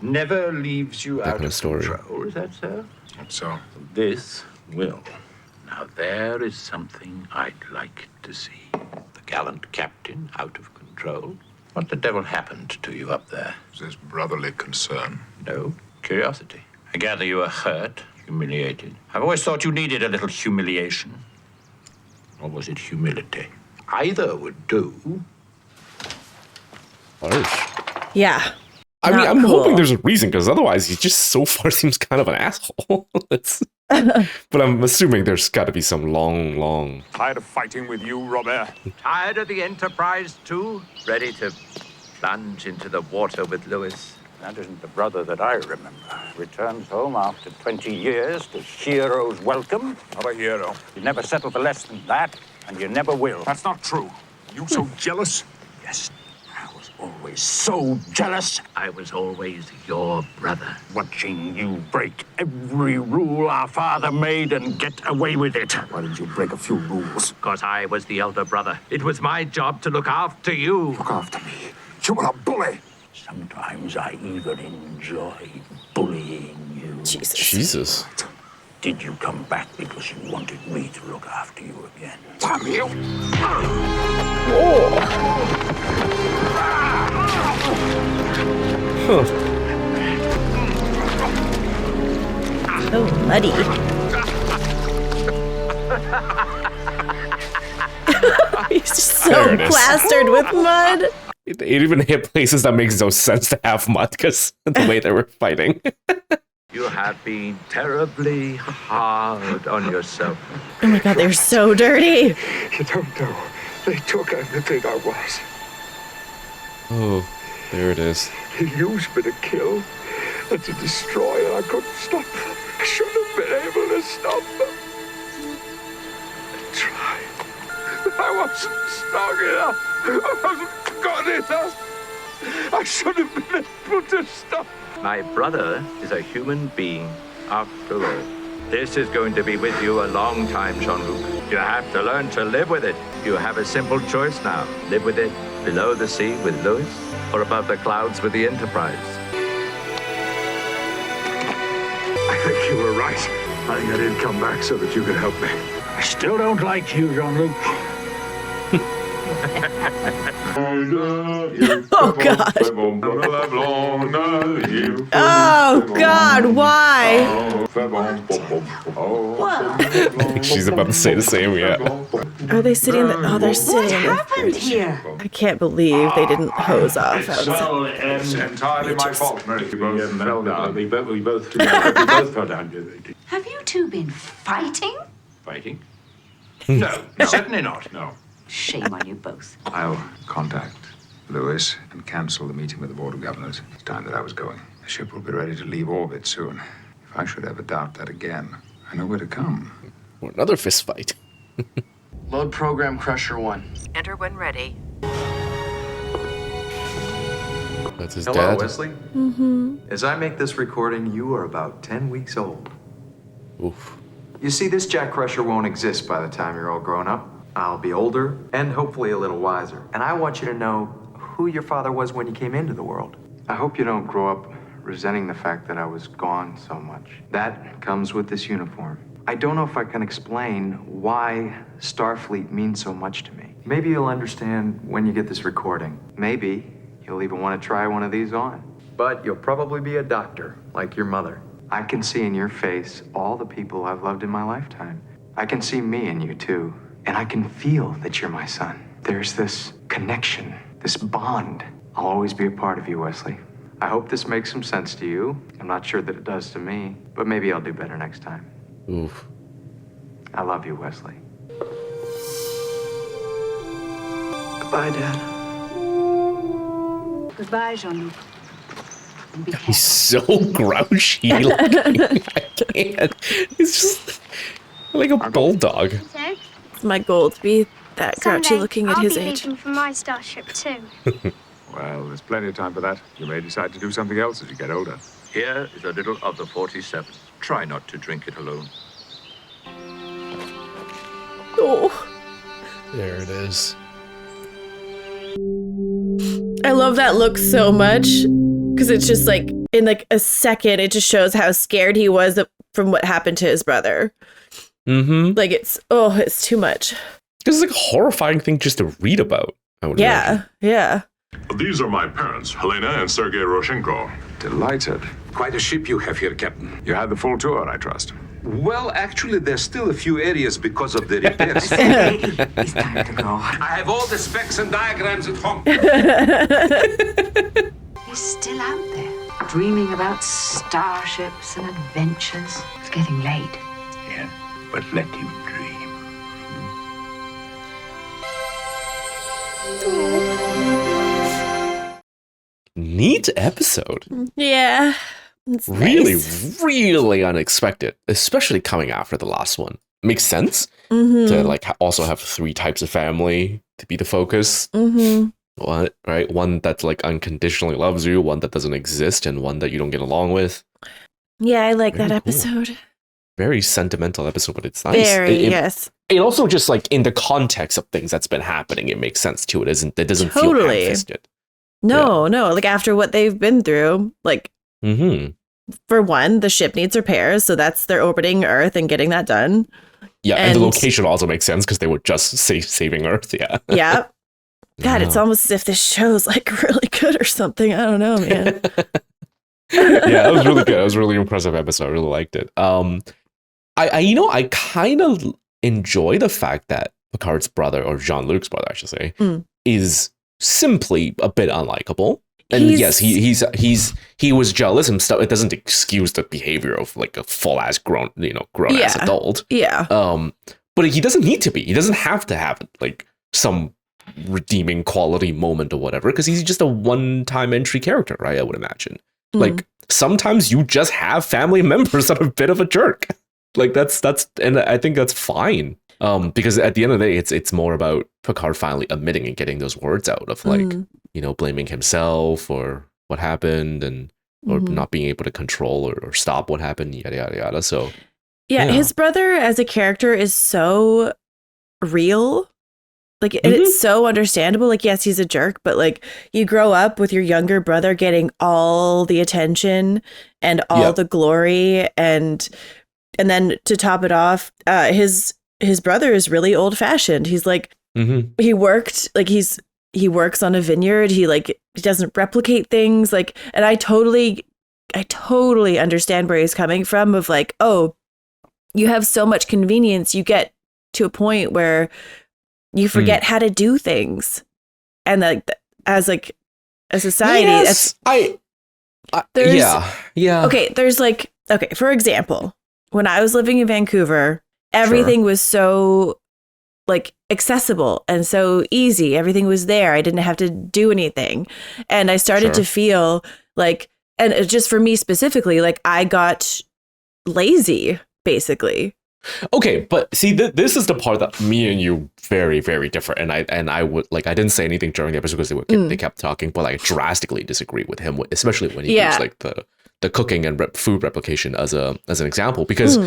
never leaves you
That
out
kind of
of
story.
control, is that so?
That's so.
This will. Now there is something I'd like to see. The gallant captain out of control. What the devil happened to you up there?
Is this brotherly concern?
No, curiosity. I gather you are hurt, humiliated. I've always thought you needed a little humiliation. Or was it humility? Either would do.
Harsh.
Yeah.
I mean,
Not
I'm
cool.
hoping there's a reason, because otherwise he just so far seems kind of an asshole. But I'm assuming there's got to be some long...
Tired of fighting with you, Robert?
Tired of the Enterprise, too? Ready to plunge into the water with Lewis? That isn't the brother that I remember. Returns home after 20 years to hero's welcome.
Not a hero.
You never settle for less than that, and you never will.
That's not true. You so jealous?
Yes, I was always so jealous. I was always your brother. Watching you break every rule our father made and get away with it.
Why did you break a few rules?
Because I was the elder brother. It was my job to look after you.
Look after me. You were a bully.
Sometimes I even enjoyed bullying you.
Jesus.
Did you come back because you wanted me to look after you again?
Damn you!
So muddy. He's just so
There it is.
plastered with mud.
It even hit places that makes no sense to have mud, because the way they were fighting.
You have been terribly hard on yourself.
Oh my God, they're so dirty.
You don't know. They took everything I was.
Oh, there it is.
He used me to kill and to destroy, and I couldn't stop them. I should have been able to stop them. I tried. I wasn't strong enough. I wasn't good enough. I should have been able to stop.
My brother is a human being, after all. This is going to be with you a long time, Jean-Luc. You have to learn to live with it. You have a simple choice now. Live with it below the sea with Louis, or above the clouds with the Enterprise.
I think you were right. I think I didn't come back so that you could help me.
I still don't like you, Jean-Luc.
Oh God. Oh God, why?
She's about to say the same, yeah.
Are they sitting in the, oh, they're sitting in the
happened here?
I can't believe they didn't hose off.
It's entirely my fault, Mary. We both fell down.
Have you two been fighting?
Fighting? No, certainly not, no.
Shame on you both.
I'll contact Louis and cancel the meeting with the Board of Governors. It's time that I was going. The ship will be ready to leave orbit soon. If I should ever doubt that again, I know where to come.
Or another fist fight.
Load program Crusher 1.
Enter when ready.
That's his
Hello,
dad.
Wesley.
Mm-hmm.
As I make this recording, you are about 10 weeks old.
Oof.
You see, this Jack Crusher won't exist by the time you're all grown up. I'll be older and hopefully a little wiser. And I want you to know who your father was when you came into the world. I hope you don't grow up resenting the fact that I was gone so much. That comes with this uniform. I don't know if I can explain why Starfleet means so much to me. Maybe you'll understand when you get this recording. Maybe you'll even want to try one of these on. But you'll probably be a doctor, like your mother. I can see in your face all the people I've loved in my lifetime. I can see me in you, too. And I can feel that you're my son. There's this connection, this bond. I'll always be a part of you, Wesley. I hope this makes some sense to you. I'm not sure that it does to me, but maybe I'll do better next time.
Oof.
I love you, Wesley.
Goodbye, Dad.
Goodbye, Jean-Luc.
He's so grouchy looking. I can't. He's just like a bulldog.
It's my goal to be that grouchy
Someday,
looking at
I'll
his
be
age.
leaving for my starship too.
Well, there's plenty of time for that. You may decide to do something else as you get older.
Here is a little of the 47. Try not to drink it alone.
Oh.
There it is.
I love that look so much because it's just like in like a second, it just shows how scared he was from what happened to his brother.
Mm-hmm.
Like it's too much.
This is like a horrifying thing just to read about. I would imagine.
Yeah.
These are my parents, Helena and Sergei Roshenko.
Delighted.
Quite a ship you have here, Captain.
You had the full tour, I trust.
Well, actually, there's still a few areas because of the repairs.
It's time to go.
I have all the specs and diagrams at home.
He's still out there, dreaming about starships and adventures. It's getting late.
Yeah, but let him dream.
Neat episode.
Yeah. It's
Really,
nice.
really unexpected, especially coming after the last one. Makes sense
Mhm.
to like also have three types of family to be the focus.
Mm-hmm.
One, right? One that like unconditionally loves you, one that doesn't exist, and one that you don't get along with.
Yeah, I like
Very
that
cool.
episode.
Very sentimental episode, but it's nice.
Very,
It-
yes.
It also just like in the context of things that's been happening, it makes sense too. It doesn't feel
Totally.
ham-fisted.
No, like after what they've been through, like
Mm-hmm.
for one, the ship needs repairs, so that's they're orbiting Earth and getting that done.
Yeah, and the
And-
location also makes sense because they were just saving Earth. Yeah.
Yeah. God, it's
Yeah.
almost as if this show's like really good or something. I don't know, man.
Yeah, it was really good. It was a really impressive episode. I really liked it. I kind of enjoy the fact that Picard's brother, or Jean-Luc's brother, I should say, is simply a bit unlikable. And yes, he was jealous and stuff. It doesn't excuse the behavior of like a full ass grown ass adult.
Yeah.
But he doesn't need to be. He doesn't have to have like some redeeming quality moment or whatever, because he's just a one-time entry character, right? I would imagine. Like sometimes you just have family members that are a bit of a jerk. Like that's and I think that's fine. Because at the end of the day, it's more about Picard finally admitting and getting those words out of like, blaming himself or what happened and or not being able to control or stop what happened, yada yada yada. So
yeah, his brother as a character is so real. Like, and it's so understandable. Like, yes, he's a jerk, but like you grow up with your younger brother getting all the attention and all the glory, and then to top it off, his brother is really old fashioned. He's like, he worked, like he works on a vineyard. He doesn't replicate things. Like, and I totally understand where he's coming from of like, oh, you have so much convenience. You get to a point where you forget how to do things. And like, as a society, Okay. There's like, okay, for example, when I was living in Vancouver, everything was so like accessible and so easy. Everything was there. I didn't have to do anything. And I started to feel like, and it just for me specifically, like I got lazy basically.
Okay, but see, this is the part that me and you very, very different. And I would like, I didn't say anything during the episode because they kept talking, but I drastically disagree with him, especially when he used like the cooking and food replication as an example, because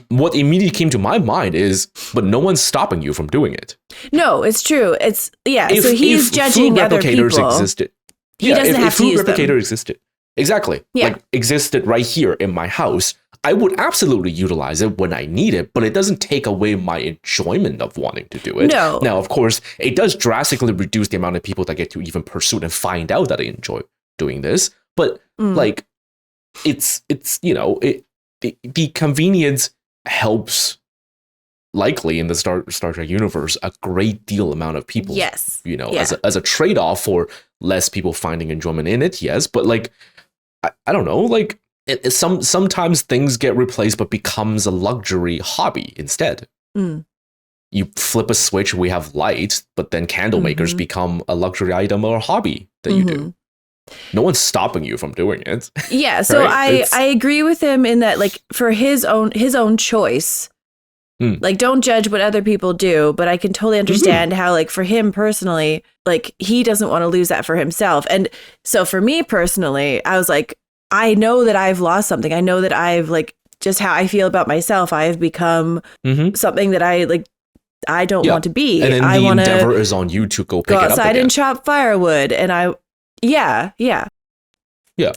what immediately came to my mind is, but no one's stopping you from doing it.
No, it's true. It's so he's judging other people.
Existed,
he doesn't have to use them.
If food replicator existed, exactly, like existed right here in my house, I would absolutely utilize it when I need it, but it doesn't take away my enjoyment of wanting to do it.
No.
Now, of course, it does drastically reduce the amount of people that get to even pursue and find out that I enjoy doing this. But like, it's the convenience helps likely in the Star Trek universe a great deal amount of people.
Yes.
As a trade-off for less people finding enjoyment in it. Yes, but like, I don't know, like. Sometimes things get replaced but becomes a luxury hobby instead. You flip a switch, we have light, but then candle makers become a luxury item or a hobby that you do. No one's stopping you from doing it.
Yeah, so
right?
I agree with him in that, like, for his own choice, like, don't judge what other people do, but I can totally understand how, like, for him personally, like, he doesn't want to lose that for himself. And so for me personally, I was like, I know that I've lost something. I know that I've like just how I feel about myself. I have become something that I don't want to be.
And then the endeavor is on you to go pick it up
outside
again.
and chop firewood. And yeah.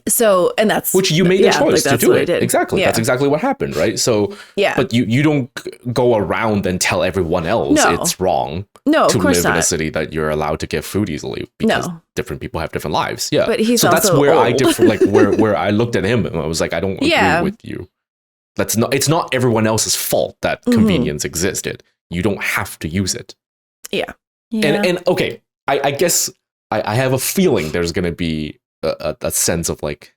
So, and that's
which you made the choice to do it. Exactly.
Yeah.
That's exactly what happened, right? So, but you don't go around and tell everyone else it's wrong.
No, of
to
course
live
not.
in a city that you're allowed to get food easily because different people have different lives. Yeah,
but he's
so
also
that's where
old.
I differ. Like where I looked at him and I was like, I don't agree with you. That's not. It's not everyone else's fault that convenience existed. You don't have to use it.
Yeah.
And okay, I guess I have a feeling there's going to be a sense of like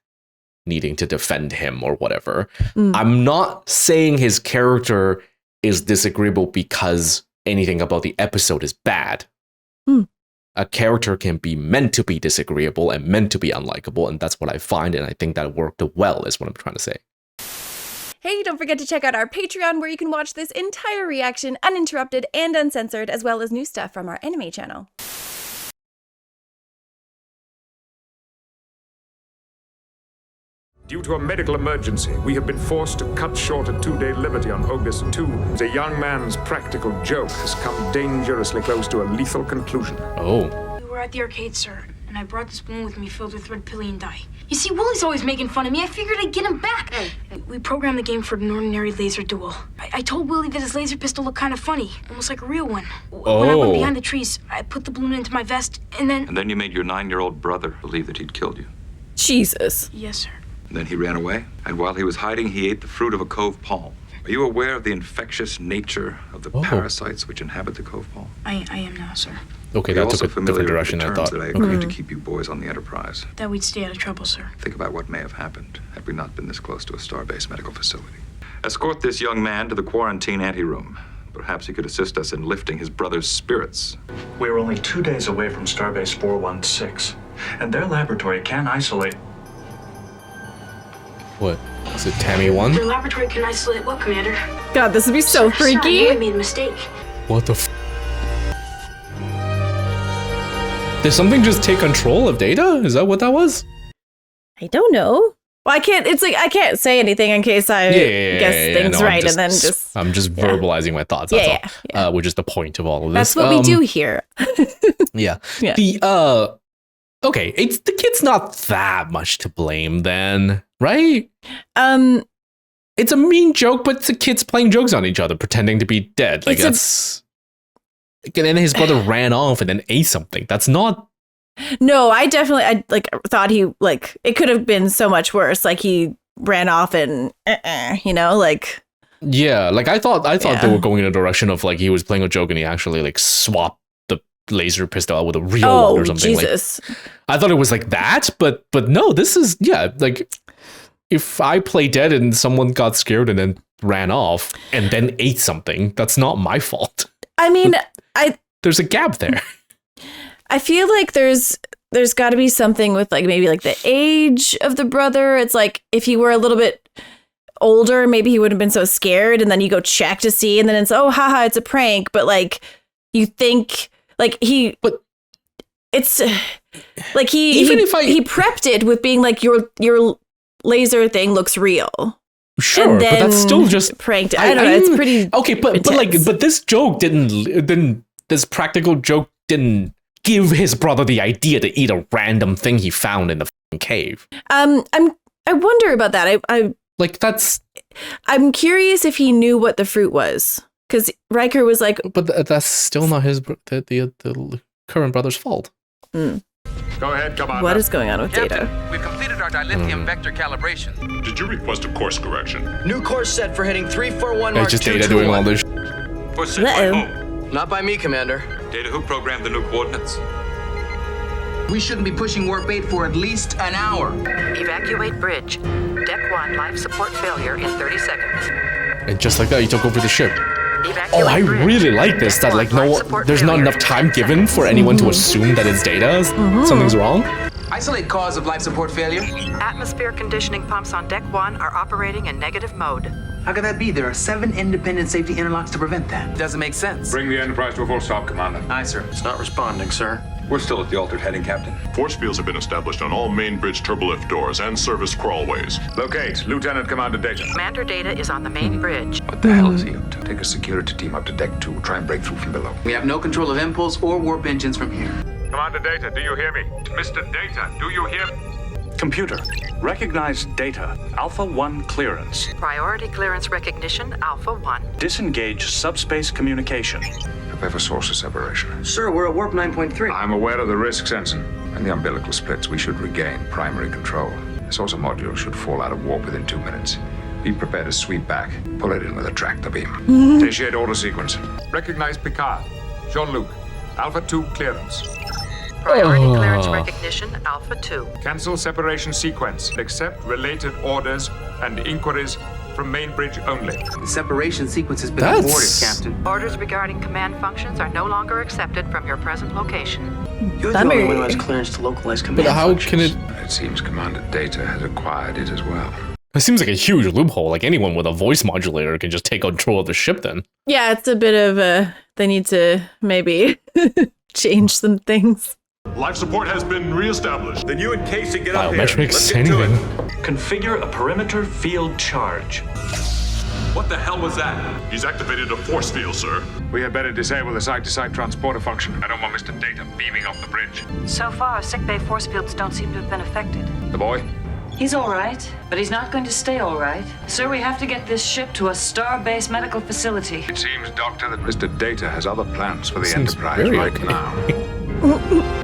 needing to defend him or whatever. I'm not saying his character is disagreeable because anything about the episode is bad. A character can be meant to be disagreeable and meant to be unlikable, and that's what I find, and I think that worked well, is what I'm trying to say.
Hey, don't forget to check out our Patreon, where you can watch this entire reaction uninterrupted and uncensored, as well as new stuff from our anime channel.
Due to a medical emergency, we have been forced to cut short a 2-day liberty on Ogus 2. The young man's practical joke has come dangerously close to a lethal conclusion.
Oh.
We were at the arcade, sir, and I brought this balloon with me filled with red pillion dye. You see, Willie's always making fun of me. I figured I'd get him back. We programmed the game for an ordinary laser duel. I told Willie that his laser pistol looked kind of funny, almost like a real one. When I went behind the trees, I put the balloon into my vest, and then...
And then you made your 9-year-old brother believe that he'd killed you.
Jesus.
Yes, sir.
And then he ran away, and while he was hiding, he ate the fruit of a cove palm. Are you aware of the infectious nature of the parasites which inhabit the Cove Ball?
I am now, sir.
Okay,
You're
that
also
took a different direction than I thought.
that I agreed to keep you boys on the Enterprise.
That we'd stay out of trouble, sir.
Think about what may have happened had we not been this close to a Starbase medical facility. Escort this young man to the quarantine anteroom. Perhaps he could assist us in lifting his brother's spirits.
We're only 2 days away from Starbase 416, and their laboratory can isolate.
What? Is it Tammy 1?
Your laboratory can isolate what, Commander?
God, this would be so freaky.
Sorry, I made a mistake.
What the Did something just take control of Data? Is that what that was?
I don't know. Well, I can't say anything in case I guess things
no,
and then just...
I'm just verbalizing my thoughts, that's all. Which is the point of all of this.
That's what we do here.
Yeah. Okay, the kid's not that much to blame then, right? It's a mean joke, but the kids playing jokes on each other, pretending to be dead. Like that's... And then his brother ran off and then ate something. That's not...
No, I thought he, it could have been so much worse. Like, he ran off and, like...
Yeah, like, I thought they were going in a direction of, like, he was playing a joke and he actually, like, swapped the laser pistol out with a real one or something.
Jesus.
Like, I thought it was like that, but no, this is, like, if I play dead and someone got scared and then ran off and then ate something, that's not my fault.
I mean,
There's a gap there.
I feel like there's got to be something with like maybe like the age of the brother. It's like if he were a little bit older, maybe he wouldn't have been so scared. And then you go check to see, and then it's haha, it's a prank. But like you think like he prepped it with being like your laser thing looks real.
Sure, but that's still just
pranked. I don't know. It's pretty
okay, but this joke this practical joke didn't give his brother the idea to eat a random thing he found in the cave.
I wonder about that. I'm curious if he knew what the fruit was, because Riker was like,
but that's still not the current brother's fault.
Go ahead, come on.
What is going on with
Captain,
Data?
we've completed our dilithium vector calibration.
Did you request a course correction?
New course set for heading 341
It's just Data doing all this.
For set by whom?
Not by me, Commander.
Data, who programmed the new coordinates?
We shouldn't be pushing warp 8 for at least an hour.
Evacuate bridge. Deck 1 life support failure in 30 seconds.
And just like that, he took over the ship.
Evacuate
I
bridge.
really like this, that like there's not enough time given for anyone to assume that it's Data. Something's wrong.
Isolate cause of life support failure.
Atmosphere conditioning pumps on Deck 1 are operating in negative mode.
How could that be? There are 7 independent safety interlocks to prevent that.
Doesn't make sense.
Bring the Enterprise to a full stop, Commander.
Aye, sir.
It's not responding, sir.
We're still at the altered heading, Captain.
Force fields have been established on all main bridge turbolift doors and service crawlways.
Locate Lieutenant Commander Data.
Commander Data is on the main bridge.
What the hell is he up to? Take a security team up to Deck 2. Try and break through from below.
We have no control of impulse or warp engines from here.
Commander Data, do you hear me? Mr. Data, do you hear me?
Computer, recognize Data. Alpha 1 clearance.
Priority clearance recognition, Alpha 1.
Disengage subspace communication.
Prepare for source of separation.
Sir, we're at warp 9.3.
I'm aware of the risks, Ensign.
When the umbilical splits, we should regain primary control. The saucer module should fall out of warp within 2 minutes. Be prepared to sweep back. Pull it in with a tractor beam.
Initiate order sequence.
Recognize Picard. Jean-Luc. Alpha 2 clearance.
Priority clearance recognition, Alpha 2.
Cancel separation sequence. Accept related orders and inquiries from main bridge only.
The separation sequence has been aborted, Captain.
Orders regarding command functions are no longer accepted from your present location.
You're the only one who has clearance to localize command
But how
functions.
can it...
It seems Commander Data has acquired it as well.
It seems like a huge loophole. Like anyone with a voice modulator can just take control of the ship then.
Yeah, it's a bit of a... They need to maybe change some things.
Life support has been reestablished.
Then you and Casey get up here.
Biometrics, anything.
Configure a perimeter field charge.
What the hell was that?
He's activated a force field, sir.
We had better disable the site-to-site transporter function. I don't want Mr. Data beaming off the bridge.
So far, sickbay force fields don't seem to have been affected.
The boy?
He's all right, but he's not going to stay all right. Sir, we have to get this ship to a Starbase medical facility.
It seems, Doctor, that Mr. Data has other plans for the
Seems
Enterprise
very
right
okay.
now.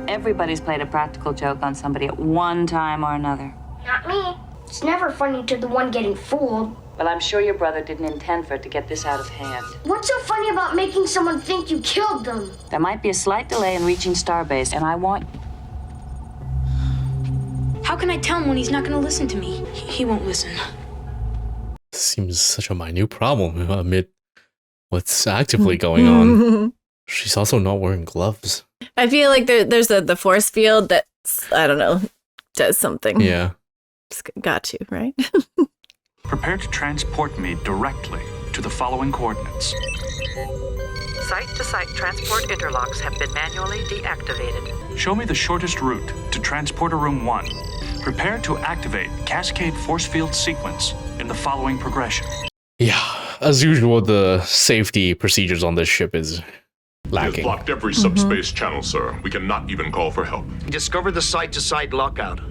Everybody's played a practical joke on somebody at one time or another.
Not me. It's never funny to the one getting fooled.
Well, I'm sure your brother didn't intend for it to get this out of hand.
What's so funny about making someone think you killed them?
There might be a slight delay in reaching Starbase, and I want...
How can I tell him when he's not gonna listen to me? He won't listen.
Seems such a minute problem amid what's actively going on. She's also not wearing gloves.
I feel like there's the force field that's, I don't know, does something.
Yeah.
Got you, right?
Prepare to transport me directly to the following coordinates.
Site-to-site transport interlocks have been manually deactivated.
Show me the shortest route to Transporter Room 1. Prepare to activate Cascade Force Field Sequence in the following progression.
Yeah, as usual, the safety procedures on this ship is lacking.
He has blocked every subspace channel, sir. We cannot even call for help.
He discovered the site-to-site lockout.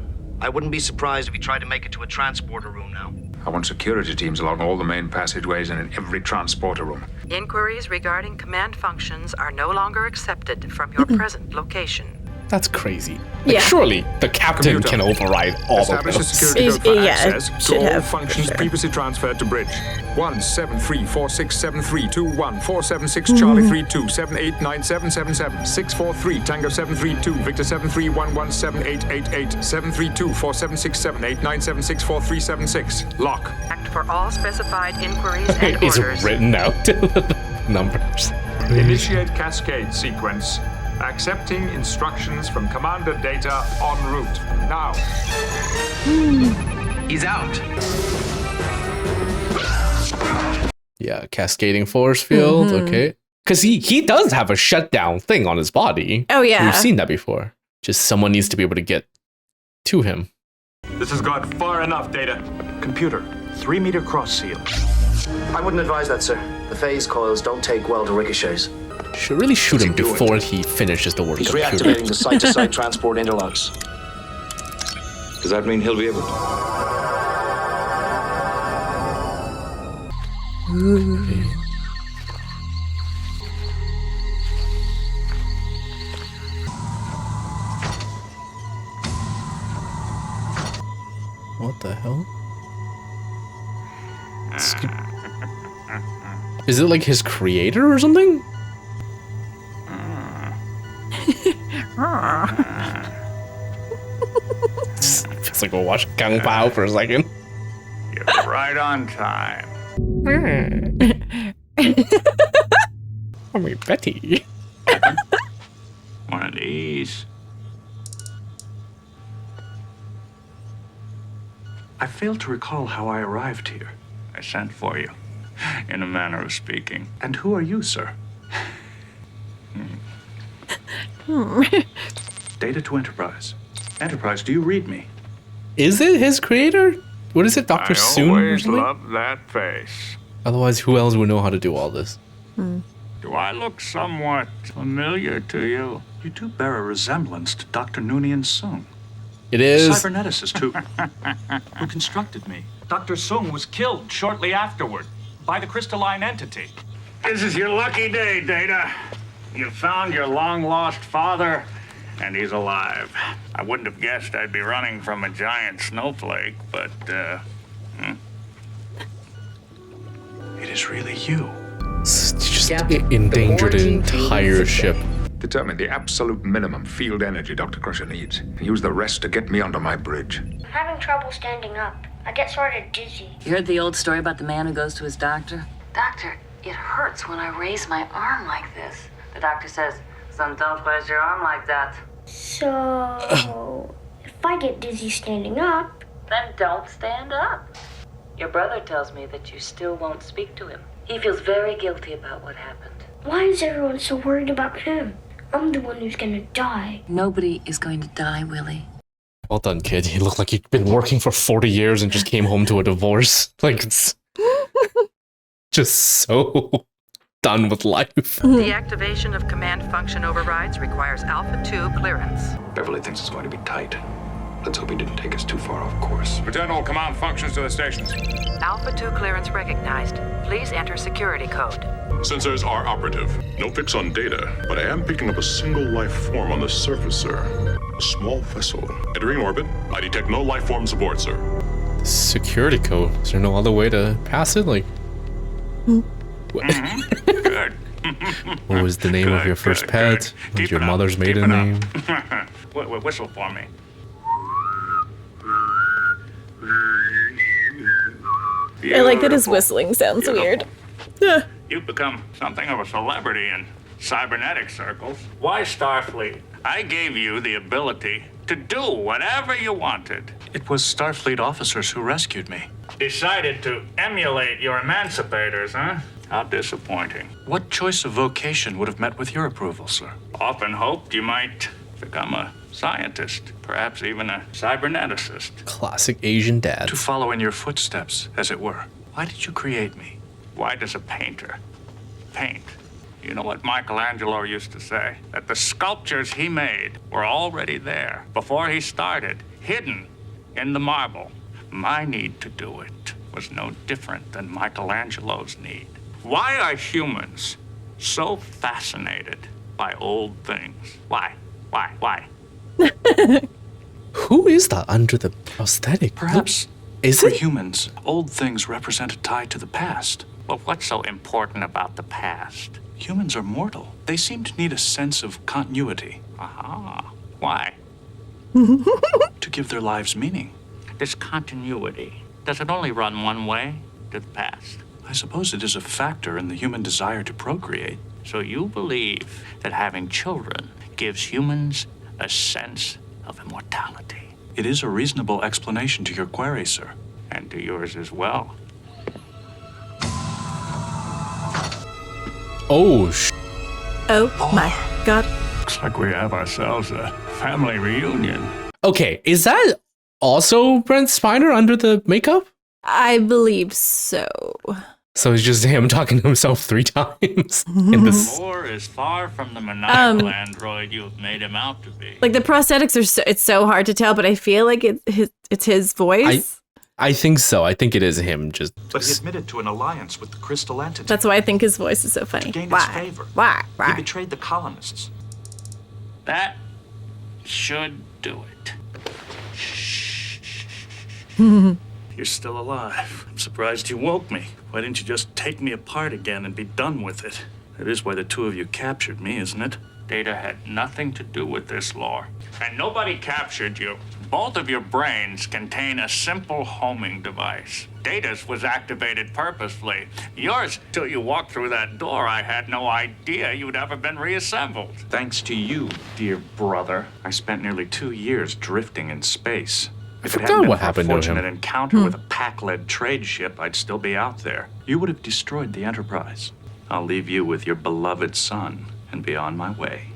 I wouldn't be surprised if he tried to make it to a transporter room now.
I want security teams along all the main passageways and in every transporter room.
Inquiries regarding command functions are no longer accepted from your present location.
That's crazy. Like, surely the captain can override all of
Establish a
those.
security code for access to all functions previously transferred to bridge. 173467321 Charlie 32 789777 643 Tango 732 Victor 73117888 732 4767 897643676 Lock.
Act for all specified inquiries and
It's
orders.
written out. Numbers.
Initiate cascade sequence. Accepting instructions from Commander Data en route. Now.
He's out.
Yeah, cascading force field. Okay. Because he does have a shutdown thing on his body.
Oh, yeah.
We've seen that before. Just someone needs to be able to get to him.
This has gone far enough, Data. Computer, 3-meter cross seal.
I wouldn't advise that, sir. The phase coils don't take well to ricochets.
Should really shoot him before he finishes the work.
He's
computer.
reactivating the site-to-site transport interlocks.
Does that mean he'll be able to?
What the hell? Is it like his creator or something? Feels like we'll watch Kung Pao for a second.
You're right on time.
I mean, Betty.
One of these.
I fail to recall how I arrived here.
I sent for you, in a manner of speaking.
And who are you, sir? Data to Enterprise. Enterprise, do you read me?
Is it his creator? What is it, Dr. Soon?
I
or
always
something?
loved that face.
Otherwise, who else would know how to do all this?
Do I look somewhat familiar to you?
You do bear a resemblance to Dr. Noonien Sung.
It is.
Cyberneticist who constructed me. Dr. Sung was killed shortly afterward by the crystalline entity.
This is your lucky day, Data. You found your long-lost father, and he's alive. I wouldn't have guessed I'd be running from a giant snowflake, but,
It is really you.
Just endangered an entire ship.
Determine the absolute minimum field energy Dr. Crusher needs. Use the rest to get me onto my bridge.
I'm having trouble standing up. I get sort of dizzy.
You heard the old story about the man who goes to his doctor? Doctor, it hurts when I raise my arm like this. The doctor says, son, don't raise your arm like that.
So, if I get dizzy standing up,
Then don't stand up. Your brother tells me that you still won't speak to him. He feels very guilty about what happened.
why is everyone so worried about him? I'm the one who's gonna die.
Nobody is going to die, Willie.
Well done, kid. You look like you've been working for 40 years and just came home to a divorce. Like, it's just so done with life.
The activation of command function overrides requires Alpha 2 clearance.
Beverly thinks it's going to be tight. Let's hope he didn't take us too far off course.
Return all command functions to the stations.
Alpha 2 clearance recognized. Please enter security code.
Sensors are operative. No fix on Data, but I am picking up a single life form on the surface, sir. A small vessel. Entering orbit. I detect no life forms aboard, sir.
Security code. Is there no other way to pass it? Like,
Good.
what was the name of your first pet? What was your mother's maiden name?
Whistle for me.
I like that his whistling sounds weird.
You've become something of a celebrity in cybernetic circles. Why Starfleet? I gave you the ability to do whatever you wanted.
It was Starfleet officers who rescued me.
Decided to emulate your emancipators, huh? How disappointing.
What choice of vocation would have met with your approval, sir?
Often hoped you might become a scientist, perhaps even a cyberneticist.
Classic Asian dad.
To follow in your footsteps, as it were. Why did you create me?
Why does a painter paint? You know what Michelangelo used to say? That the sculptures he made were already there before he started, hidden in the marble. My need to do it was no different than Michelangelo's need. Why are humans so fascinated by old things? Why?
Who is that under the prosthetic?
Perhaps
is
for
it
humans, old things represent a tie to the past.
Well, what's so important about the past?
Humans are mortal. They seem to need a sense of continuity.
Aha. Why?
To give their lives meaning.
This continuity, does it only run one way? To the past?
I suppose it is a factor in the human desire to procreate.
So you believe that having children gives humans a sense of immortality?
It is a reasonable explanation to your query, sir.
And to yours as well.
Oh,
my God.
Looks like we have ourselves a family reunion.
Okay, is that also Brent Spiner under the makeup?
I believe so.
So it's just him talking to himself 3 times in this.
Lore is far from the maniacal android you've made him out to be.
Like the prosthetics are it's so hard to tell, but I feel like it's his voice.
I think so. I think it is him.
But he admitted to an alliance with the crystal entity.
That's why I think his voice is so funny.
To gain its favor.
Why?
He betrayed the colonists.
That should do it.
You're still alive. I'm surprised you woke me. Why didn't you just take me apart again and be done with it? That is why the two of you captured me, isn't it?
Data had nothing to do with this lore. And nobody captured you. Both of your brains contain a simple homing device. Data's was activated purposefully. Yours, till you walked through that door, I had no idea you'd ever been reassembled.
Thanks to you, dear brother, I spent nearly 2 years drifting in space.
I forgot what happened to him.
If it hadn't been for a fortunate encounter with a pack-led trade ship, I'd still be out there. You would have destroyed the Enterprise. I'll leave you with your beloved son and be on my way.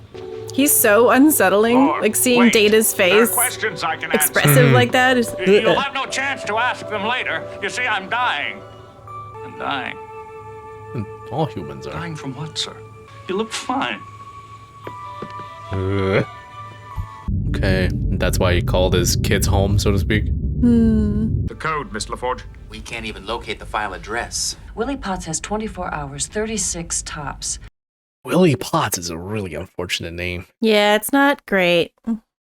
He's so unsettling. Like seeing Data's face
Questions I can
expressive like that is.
You'll have no chance to ask them later. You see, I'm dying. I'm dying.
All humans are.
Dying from what, sir? You look fine.
Okay, that's why he called his kids home, so to speak.
The code, Miss LaForge.
We can't even locate the file address.
Willie Potts has 24 hours, 36 tops.
Willie Potts is a really unfortunate name.
Yeah, it's not great.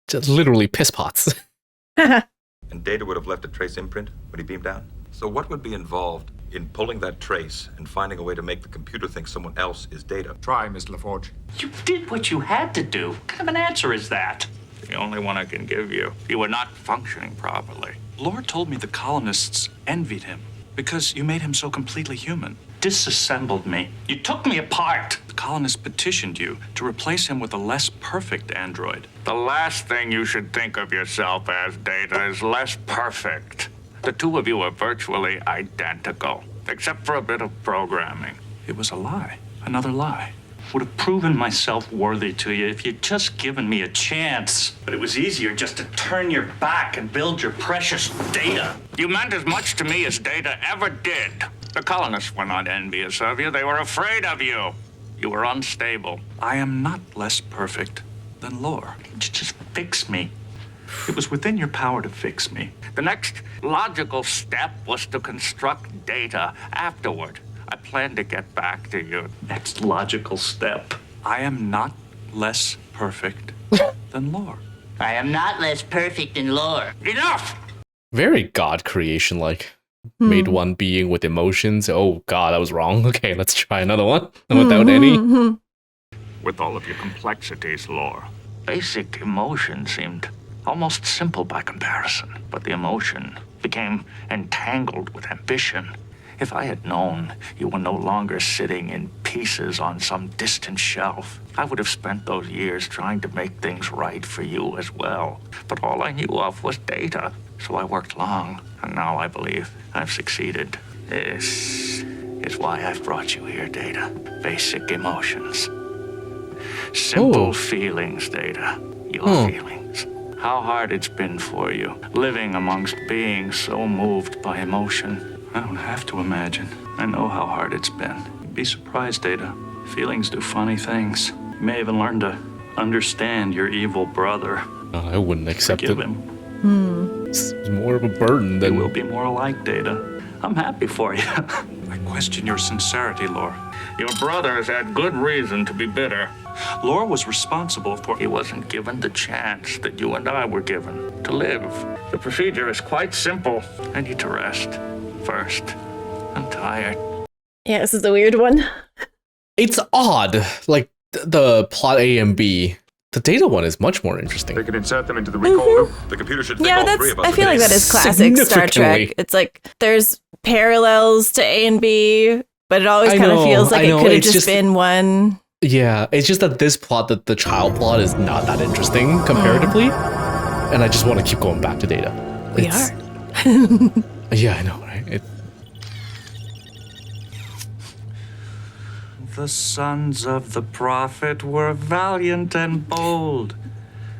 Just literally piss pots.
And Data would have left a trace imprint when he beamed out. So what would be involved in pulling that trace and finding a way to make the computer think someone else is Data?
Try, Miss LaForge.
You did what you had to do. What kind of an answer is that? The only one I can give you. You were not functioning properly.
Lore told me the colonists envied him because you made him so completely human.
Disassembled me. You took me apart.
The colonists petitioned you to replace him with a less perfect android.
The last thing you should think of yourself as, Data, is less perfect. The two of you are virtually identical, except for a bit of programming.
It was a lie. Another lie.
Would have proven myself worthy to you if you'd just given me a chance. But it was easier just to turn your back and build your precious Data. You meant as much to me as Data ever did. The colonists were not envious of you. They were afraid of you. You were unstable.
I am not less perfect than Lore.
Just fix me. It was within your power to fix me. The next logical step was to construct Data afterward. I planned to get back to you. Next logical step.
I am not less perfect than Lore.
I am not less perfect than Lore.
Enough!
Very God creation like. Made one being with emotions. Oh God, I was wrong. Okay, let's try another one without any.
With all of your complexities, Lore, basic emotion seemed almost simple by comparison. But the emotion became entangled with ambition. If I had known you were no longer sitting in pieces on some distant shelf, I would have spent those years trying to make things right for you as well. But all I knew of was data, so I worked long, and now I believe I've succeeded. This is why I've brought you here, Data. Basic emotions. Simple feelings, Data. Your feelings. How hard it's been for you, living amongst beings so moved by emotion. I don't have to imagine. I know how hard it's been. You'd be surprised, Data. Feelings do funny things. You may even learn to understand your evil brother.
I wouldn't accept
Forgive
it.
him.
It's more of a burden than...
You will be more alike, Data. I'm happy for you. I question your sincerity, Lore. Your brother has had good reason to be bitter. Lore was responsible for... He wasn't given the chance that you and I were given to live. The procedure is quite simple. I need to rest first. I'm tired.
Yeah, this is a weird one.
It's odd. Like, the plot A and B. The Data one is much more interesting.
They could insert them into the recall loop.
The computer should think
Yeah,
all three of us
I
are
feel like that is classic Star Trek. It's like there's parallels to A and B, but it always kind of feels like it could have just been one.
Yeah, it's just that this plot, the child plot, is not that interesting comparatively. And I just want to keep going back to Data.
We are.
Yeah, I know, right?
The sons of the prophet were valiant and bold,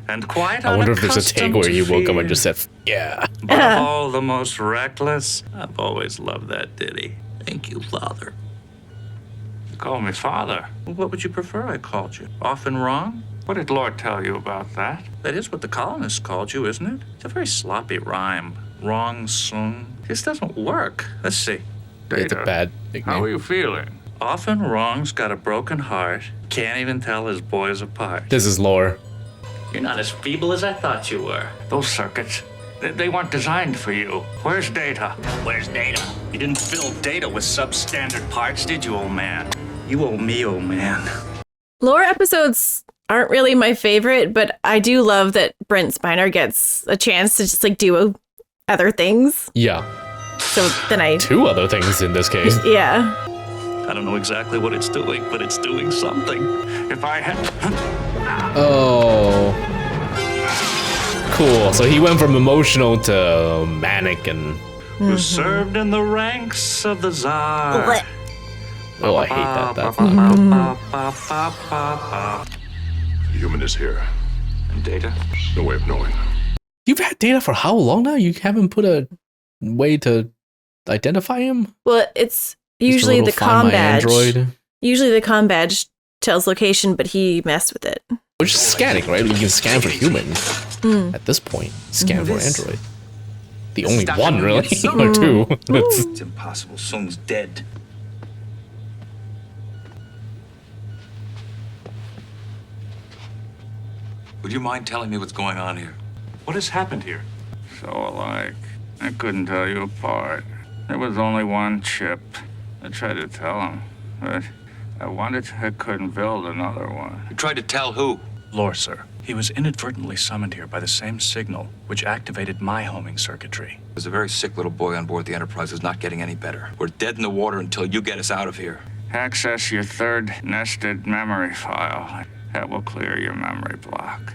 and quite
I wonder if there's a take where you woke up and just said, yeah.
But of all the most reckless, I've always loved that ditty. Thank you, Father. You call me Father. What would you prefer I called you? Often wrong? What did Lord tell you about that? That is what the colonists called you, isn't it? It's a very sloppy rhyme. Wrong sung. This doesn't work. Let's see.
It's a bad nickname.
How are you feeling? Often wrong's got a broken heart. Can't even tell his boys apart.
This is Lore.
You're not as feeble as I thought you were. Those circuits, they weren't designed for you. Where's Data? Where's Data? You didn't fill Data with substandard parts, did you, old man? You owe me, old man.
Lore episodes aren't really my favorite, but I do love that Brent Spiner gets a chance to just like do other things.
Yeah.
So then
Two other things in this case.
Yeah.
I don't know exactly what it's doing, but it's doing something. If I had...
Oh. Cool. So he went from emotional to manic and...
Who served in the ranks of the Tsar.
Oh, I hate that.
The human is here.
And Data?
No way of knowing.
You've had Data for how long now? You haven't put a way to identify him?
Well, it's usually the comm badge.
Android.
Usually the comm badge tells location, but he messed with it.
Which is scanning, right? You can scan for humans at this point. Scan for Android. The only one, really, or two.
It's impossible. Sung's dead.
Would you mind telling me what's going on here?
What has happened here? So alike. I couldn't tell you apart. There was only one chip. I tried to tell him, but I couldn't build another one.
You tried to tell who?
Lore, sir. He was inadvertently summoned here by the same signal which activated my homing circuitry.
There's a very sick little boy on board the Enterprise who's not getting any better. We're dead in the water until you get us out of here.
Access your third nested memory file. That will clear your memory block.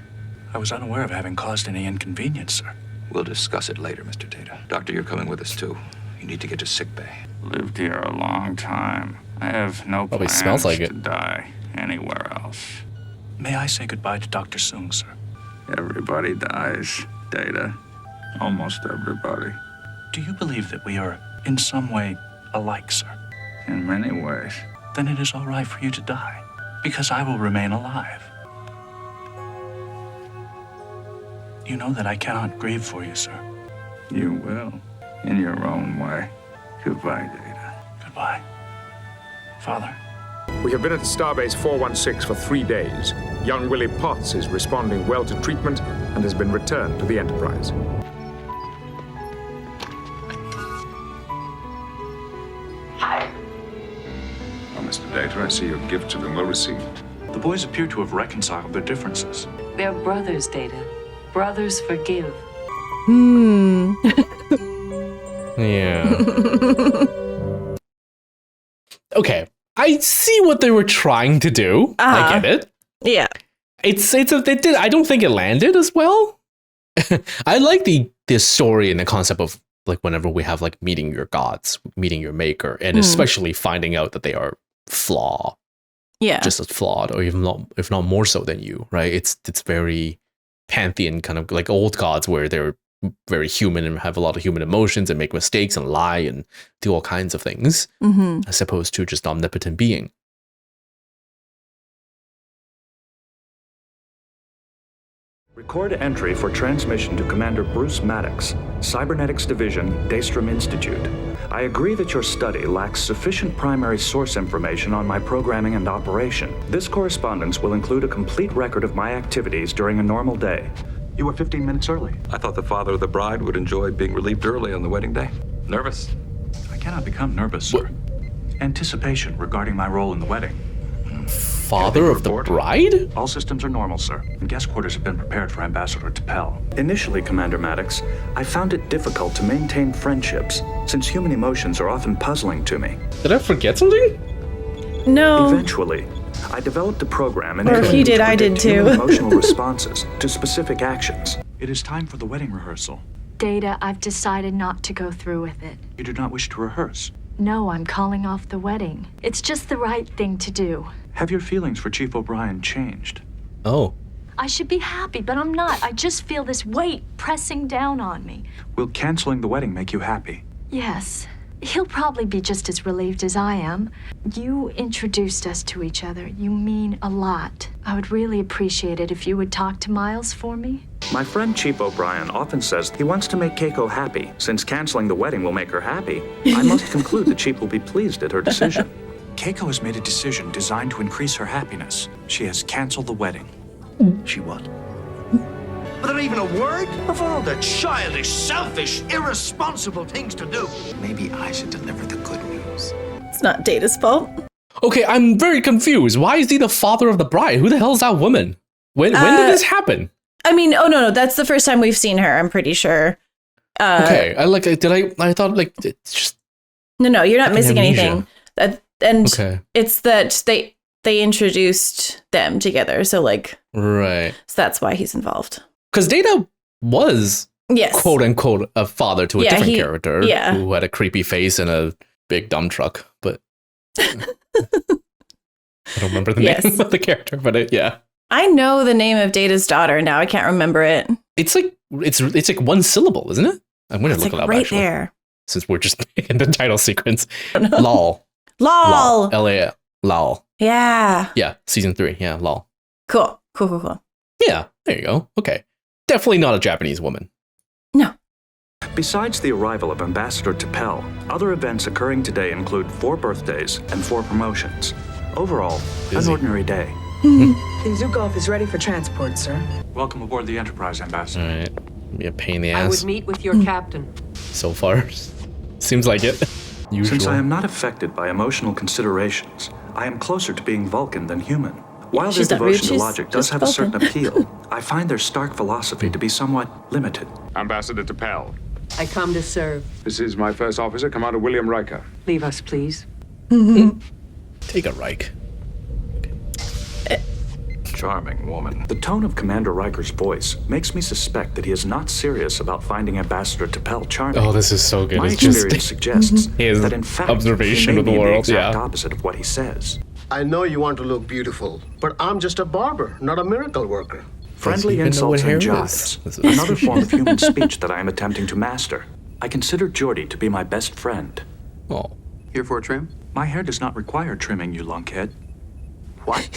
I was unaware of having caused any inconvenience, sir.
We'll discuss it later, Mr. Data. Doctor, you're coming with us, too. You need to get to sickbay.
Lived here a long time. I have no
Probably
plans
smells like
to
it.
die anywhere else.
May I say goodbye to Dr. Sung, sir?
Everybody dies, Data. Almost everybody.
Do you believe that we are in some way alike, sir?
In many ways.
Then it is all right for you to die, because I will remain alive. You know that I cannot grieve for you, sir.
You will, in your own way. Goodbye, Data.
Goodbye. Father.
We have been at Starbase 416 for 3 days. Young Willie Potts is responding well to treatment and has been returned to the Enterprise.
Well, Mr. Data, I see your gifts have been well received.
The boys appear to have reconciled their differences.
They're brothers, Data. Brothers forgive.
Yeah. Okay, I see what they were trying to do. I get it.
Yeah.
I don't think it landed as well. I like the story and the concept of like whenever we have like meeting your gods, meeting your maker, and especially finding out that they are flawed.
Yeah.
Just as flawed, or even not, if not more so than you, right? It's very pantheon kind of like old gods where they're very human and have a lot of human emotions and make mistakes and lie and do all kinds of things, as opposed to just omnipotent being.
Record entry for transmission to Commander Bruce Maddox, Cybernetics Division, Daystrom Institute. I agree that your study lacks sufficient primary source information on my programming and operation. This correspondence will include a complete record of my activities during a normal day. You were 15 minutes early.
I thought the father of the bride would enjoy being relieved early on the wedding day. Nervous?
I cannot become nervous, sir. Anticipation regarding my role in the wedding.
Father of the bride?
All systems are normal, sir, and guest quarters have been prepared for Ambassador T'Pel. Initially, Commander Maddox, I found it difficult to maintain friendships, since human emotions are often puzzling to me.
Did I forget something?
No.
Eventually, I developed a program
Or if you did, I did too.
Emotional responses to specific actions. It is time for the wedding rehearsal.
Data, I've decided not to go through with it.
You do not wish to rehearse?
No, I'm calling off the wedding. It's just the right thing to do.
Have your feelings for Chief O'Brien changed?
Oh.
I should be happy, but I'm not. I just feel this weight pressing down on me.
Will canceling the wedding make you happy?
Yes. He'll probably be just as relieved as I am. You introduced us to each other. You mean a lot. I would really appreciate it if you would talk to Miles for me.
My friend Chief O'Brien often says he wants to make Keiko happy. Since canceling the wedding will make her happy, I must conclude that Chief will be pleased at her decision. Keiko has made a decision designed to increase her happiness. She has canceled the wedding. She what?
Without even a word? Of all the childish, selfish, irresponsible things to do. Maybe I should deliver the good news.
It's not Data's fault.
Okay, I'm very confused. Why is he the father of the bride? Who the hell is that woman? When did this happen?
I mean, oh no, that's the first time we've seen her, I'm pretty sure.
Okay, I thought like it's just
No, you're not missing
amnesia.
anything. It's that they introduced them together, so like
right.
So that's why he's involved.
Because Data was quote unquote a father to a different character who had a creepy face and a big dump truck, but I don't remember the name of the character, but yeah.
I know the name of Data's daughter now. I can't remember it.
It's like it's like one syllable, isn't it? I'm gonna look it up
right
actually.
there.
Since we're just in the title sequence. LOL.
LOL.
L-A-L. LOL.
Yeah.
Yeah, season 3. Yeah, LOL.
Cool.
Yeah, there you go. Okay. Definitely not a Japanese woman.
No.
Besides the arrival of Ambassador T'Pel, other events occurring today include 4 birthdays and 4 promotions. Overall, an ordinary day.
The Zukov is ready for transport, sir.
Welcome aboard the Enterprise, Ambassador.
All right. Be a pain in the
I
ass.
would meet with your captain.
So far. Seems like it. Usual.
Since I am not affected by emotional considerations, I am closer to being Vulcan than human. While their devotion to logic does have a certain appeal, I find their stark philosophy to be somewhat limited.
Ambassador T'Pel.
I come to serve.
This is my first officer, Commander William Riker.
Leave us, please.
Take a Reich.
Charming woman.
The tone of Commander Riker's voice makes me suspect that he is not serious about finding Ambassador T'Pel charming.
Oh, this is so good.
My
It's
experience
just
suggests
his
that in fact
observation
he may
of the
be
world.
the exact
Yeah.
opposite of what he says.
I know you want to look beautiful, but I'm just a barber, not a miracle worker.
Friendly
even know what
insults and
hair
jibes.
is.
Another form of human speech that I am attempting to master. I consider Geordi to be my best friend.
Oh.
Here for a trim?
My hair does not require trimming, you lunkhead.
What?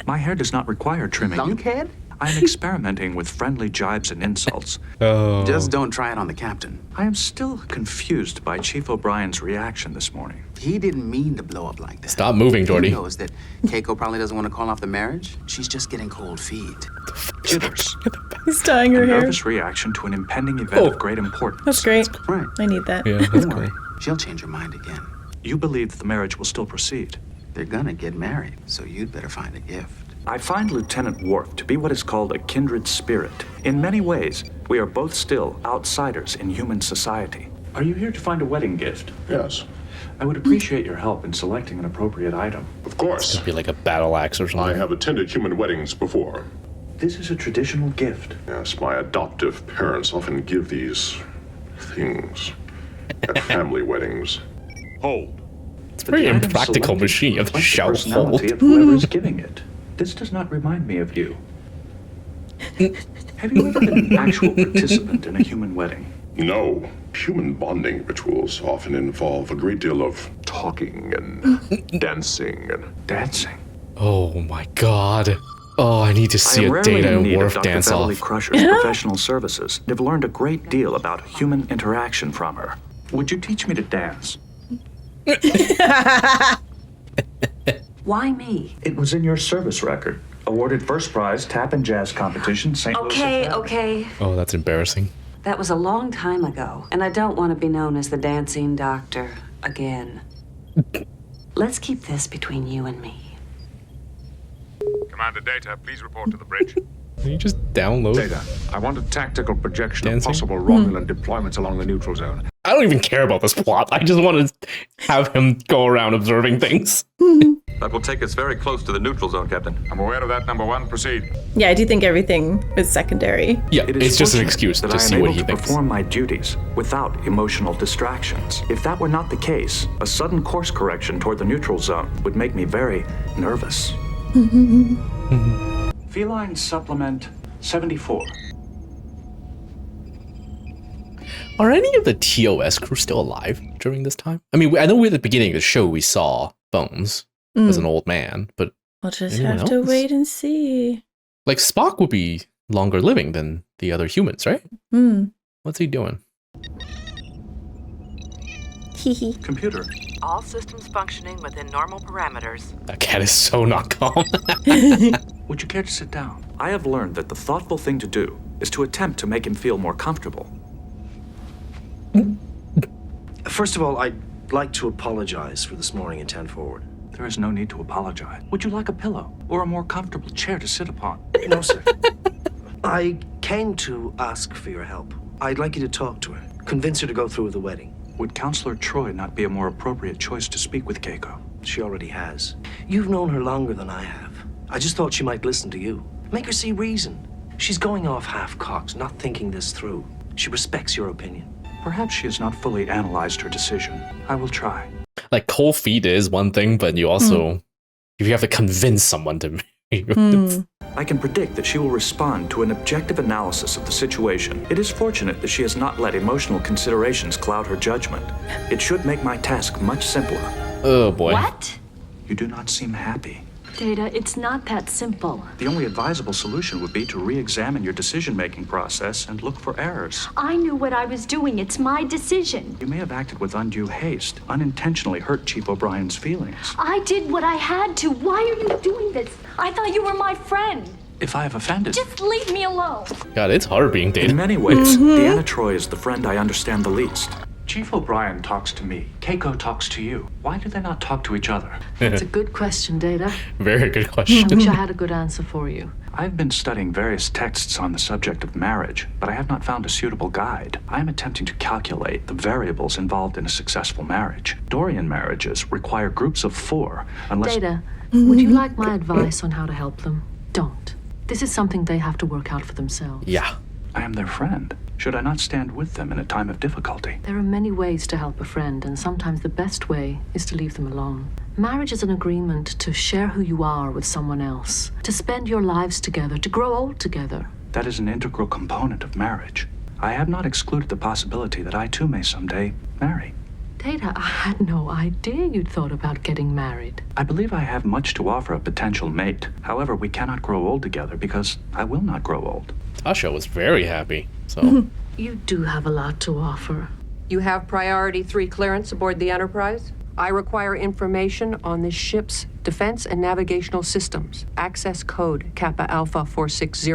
My hair does not require trimming.
Lunkhead?
I am experimenting with friendly jibes and insults.
Oh.
Just don't try it on the captain.
I am still confused by Chief O'Brien's reaction this morning.
He didn't mean to blow up like that.
Stop moving, Geordi.
He knows that Keiko probably doesn't want to call off the marriage. She's just getting cold feet.
Jitters.
He's dyeing her
A
hair.
nervous reaction to an impending event of great importance.
That's great.
Right.
I need that.
Yeah, that's
Don't
cool.
worry. She'll change her mind again.
You believe that the marriage will still proceed.
They're gonna get married, so you'd better find a gift.
I find Lieutenant Worf to be what is called a kindred spirit. In many ways, we are both still outsiders in human society. Are you here to find a wedding gift?
Yes.
I would appreciate your help in selecting an appropriate item.
Of course.
It'd be like a battle axe or something.
I have attended human weddings before.
This is a traditional gift.
Yes, my adoptive parents often give these things at family weddings. Hold.
It's a very impractical machine. You have to shout hold.
Personality of whoever is giving it. This does not remind me of you. Have you ever been an actual participant in a human wedding?
No. Human bonding rituals often involve a great deal of talking and dancing and...
Dancing?
Oh my god. Oh, I need to see a Data and Worf dance off.
I am rarely in need of Dr. Crusher's professional services. I've learned a great deal about human interaction from her. Would you teach me to dance?
Why me?
It was in your service record. Awarded first prize tap and jazz competition, St. Louis.
Okay.
Oh, that's embarrassing.
That was a long time ago, and I don't want to be known as the dancing doctor again. Let's keep this between you and me.
Commander Data, please report to the bridge.
Can you just download?
Data, I want a tactical projection
Dancing?
of possible Romulan deployments along the neutral zone.
I don't even care about this plot. I just want to have him go around observing things.
That will take us very close to the neutral zone, Captain.
I'm aware of that, number one. Proceed.
Yeah, I do think everything is secondary.
Yeah,
It is
it's just an
fortunate
excuse
that
to
I am
see what
able
he
to
thinks.
perform my duties without emotional distractions. If that were not the case, a sudden course correction toward the neutral zone would make me very nervous. Feline Supplement 74.
Are any of the TOS crew still alive during this time? I mean, I know at the beginning of the show we saw Bones as an old man, but
We'll just
anyone
have to
else?
wait and see.
Like Spock would be longer living than the other humans, right? What's he doing?
Computer.
All systems functioning within normal parameters.
That cat is so not calm.
Would you care to sit down? I have learned that the thoughtful thing to do is to attempt to make him feel more comfortable.
First of all, I'd like to apologize for this morning in 10 forward.
There is no need to apologize. Would you like a pillow or a more comfortable chair to sit upon?
No, sir. I came to ask for your help. I'd like you to talk to her, convince her to go through with the wedding.
Would Counselor Troy not be a more appropriate choice to speak with Keiko?
She already has. You've known her longer than I have. I just thought she might listen to you. Make her see reason. She's going off half-cocked, not thinking this through. She respects your opinion.
Perhaps she has not fully analyzed her decision. I will try.
Like cold feet is one thing, but you also, if you have to convince someone to
I can predict that she will respond to an objective analysis of the situation. It is fortunate that she has not let emotional considerations cloud her judgment. It should make my task much simpler.
Oh boy.
What?
You do not seem happy.
Data, it's not that simple.
The only advisable solution would be to re-examine your decision-making process and look for errors.
I knew what I was doing. It's my decision.
You may have acted with undue haste, unintentionally hurt Chief O'Brien's feelings.
I did what I had to. Why are you doing this? I thought you were my friend.
If I have offended...
Just leave me alone.
God, it's hard being Data.
In many ways, Deanna Troy is the friend I understand the least. Chief O'Brien talks to me. Keiko talks to you. Why do they not talk to each other?
That's a good question, Data.
Very good question.
I wish I had a good answer for you.
I've been studying various texts on the subject of marriage, but I have not found a suitable guide. I am attempting to calculate the variables involved in a successful marriage. Dorian marriages require groups of 4, unless...
Data, would you like my advice on how to help them? Don't. This is something they have to work out for themselves.
Yeah.
I am their friend. Should I not stand with them in a time of difficulty?
There are many ways to help a friend, and sometimes the best way is to leave them alone. Marriage is an agreement to share who you are with someone else, to spend your lives together, to grow old together.
That is an integral component of marriage. I have not excluded the possibility that I too may someday marry.
Data, I had no idea you'd thought about getting married.
I believe I have much to offer a potential mate. However, we cannot grow old together because I will not grow old.
Tasha was very happy, so...
You do have a lot to offer.
You have Priority 3 clearance aboard the Enterprise? I require information on this ship's defense and navigational systems. Access code Kappa Alpha 460.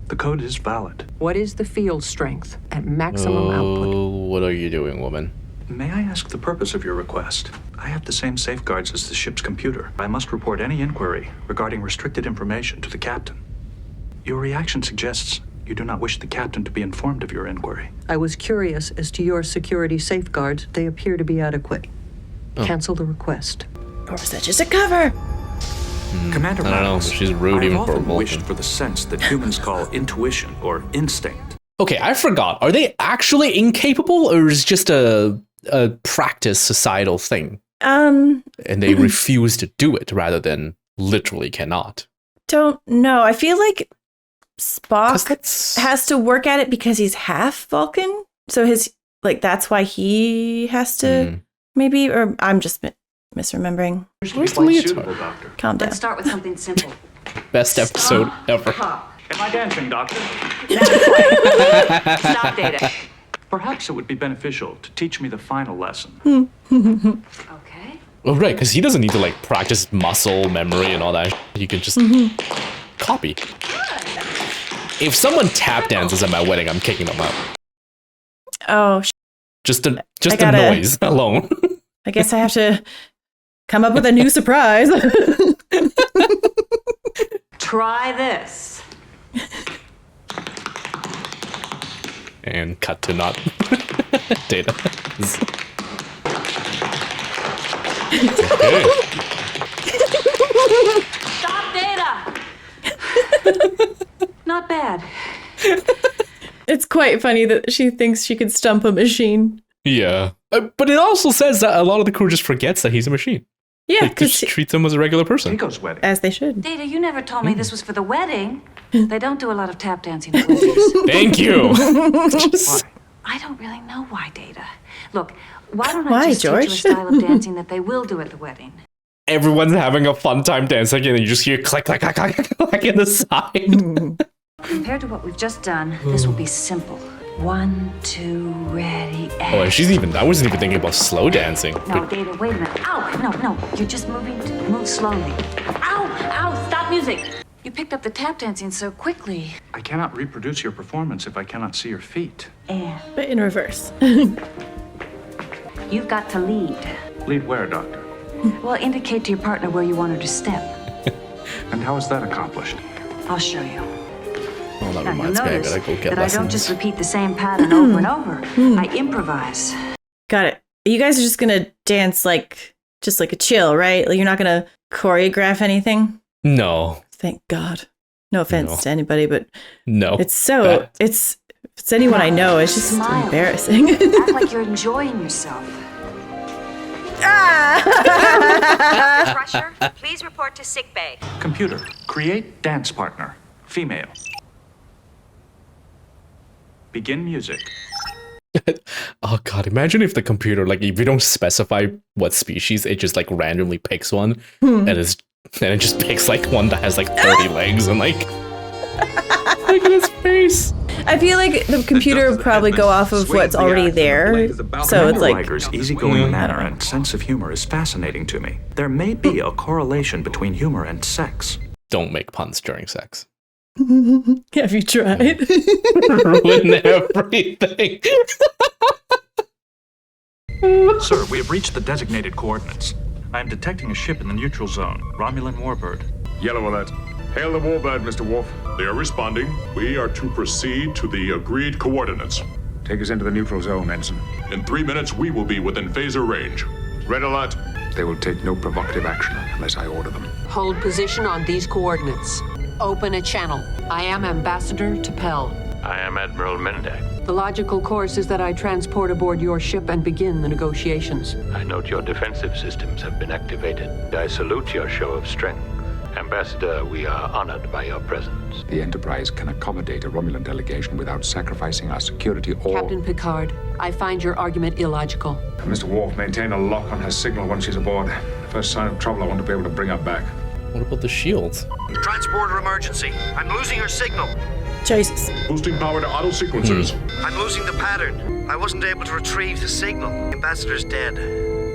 The code is valid.
What is the field strength at maximum output?
What are you doing, woman?
May I ask the purpose of your request? I have the same safeguards as the ship's computer. I must report any inquiry regarding restricted information to the captain. Your reaction suggests you do not wish the captain to be informed of your inquiry.
I was curious as to your security safeguards. They appear to be adequate. Cancel the request.
Or was that just a cover?
Commander
I don't know.
Miles,
She's rude
I've
even for a
often
Vulcan.
wished for the sense that humans call intuition or instinct.
Okay, I forgot. Are they actually incapable, or is it just a practice societal thing? And they refuse to do it rather than literally cannot.
Don't know. I feel like Spock has to work at it because he's half Vulcan. So that's why he has to maybe, or I'm just misremembering.
Where's the leotard?
Calm down.
Let's start with something simple.
Best episode ever.
Am I dancing, Doctor?
Stop, Data.
Perhaps it would be beneficial to teach me the final lesson.
Okay.
Oh, right, because he doesn't need to like practice muscle memory and all that. You can just copy. If someone tap dances at my wedding, I'm kicking them out.
Oh,
just the noise alone.
I guess I have to come up with a new surprise.
Try this.
And cut to not Data. Okay.
Stop, Data. Not bad.
It's quite funny that she thinks she could stump a machine.
Yeah. But it also says that a lot of the crew just forgets that he's a machine.
Yeah,
because she treats him as a regular person.
Wedding.
As they should.
Data, you never told me this was for the wedding. They don't do a lot of tap dancing at weddings.
Thank you.
I don't really know why, Data. Look, why don't
Why,
I just
George?
teach you a style of dancing that they will do at the wedding?
Everyone's having a fun time dancing, and you just hear click, click, click, click, click in the side.
Compared to what we've just done, this will be simple. 1, 2, ready, and...
Oh, and I wasn't even thinking about slow dancing.
No, Data, wait a minute. Ow! No. You're just move slowly. Ow! Stop music! You picked up the tap dancing so quickly.
I cannot reproduce your performance if I cannot see your feet.
And
But in reverse.
you've got to lead.
Lead where, Doctor?
Well, indicate to your partner where you want her to step.
And how is that accomplished?
I'll show you.
Oh, that
Now, you'll
reminds me, I
notice
gotta go get
that I don't
lessons.
just repeat the same pattern over and over. I improvise.
Got it. You guys are just gonna dance just like a chill, right? Like you're not gonna choreograph anything?
No.
Thank God. No offense to anybody, but
No.
it's so it's if it's anyone I know, it's just
Smile.
embarrassing.
Act like you're enjoying yourself.
Crusher, please report to sickbay.
Computer, create dance partner. Female. Begin music.
Oh god, imagine if the computer, like, if you don't specify what species, it just like randomly picks one, and it just picks like one that has like 30 legs and like look at his face.
I feel like the computer would probably go off of what's already there. So it's like
Riker's easygoing manner and sense of humor is fascinating to me. There may be a correlation between humor and sex.
Don't make puns during sex.
have you tried?
Ruin everything.
Sir, we have reached the designated coordinates. I am detecting a ship in the neutral zone. Romulan warbird.
Yellow alert. Hail the warbird, Mr. Worf. They are responding. We are to proceed to the agreed coordinates.
Take us into the neutral zone, Ensign.
In 3 minutes, we will be within phaser range. Red alert.
They will take no provocative action unless I order them.
Hold position on these coordinates. Open a channel. I am Ambassador T'Pel.
I am Admiral Mendak.
The logical course is that I transport aboard your ship and begin the negotiations.
I note your defensive systems have been activated. I salute your show of strength. Ambassador, we are honored by your presence.
The Enterprise can accommodate a Romulan delegation without sacrificing our security or...
Captain Picard, I find your argument illogical.
Mr. Worf, maintain a lock on her signal once she's aboard. The first sign of trouble, I want to be able to bring her back.
What about the shields?
Transporter emergency. I'm losing her signal.
Jesus.
Boosting power to auto sequencers.
I'm losing the pattern. I wasn't able to retrieve the signal. The ambassador's dead.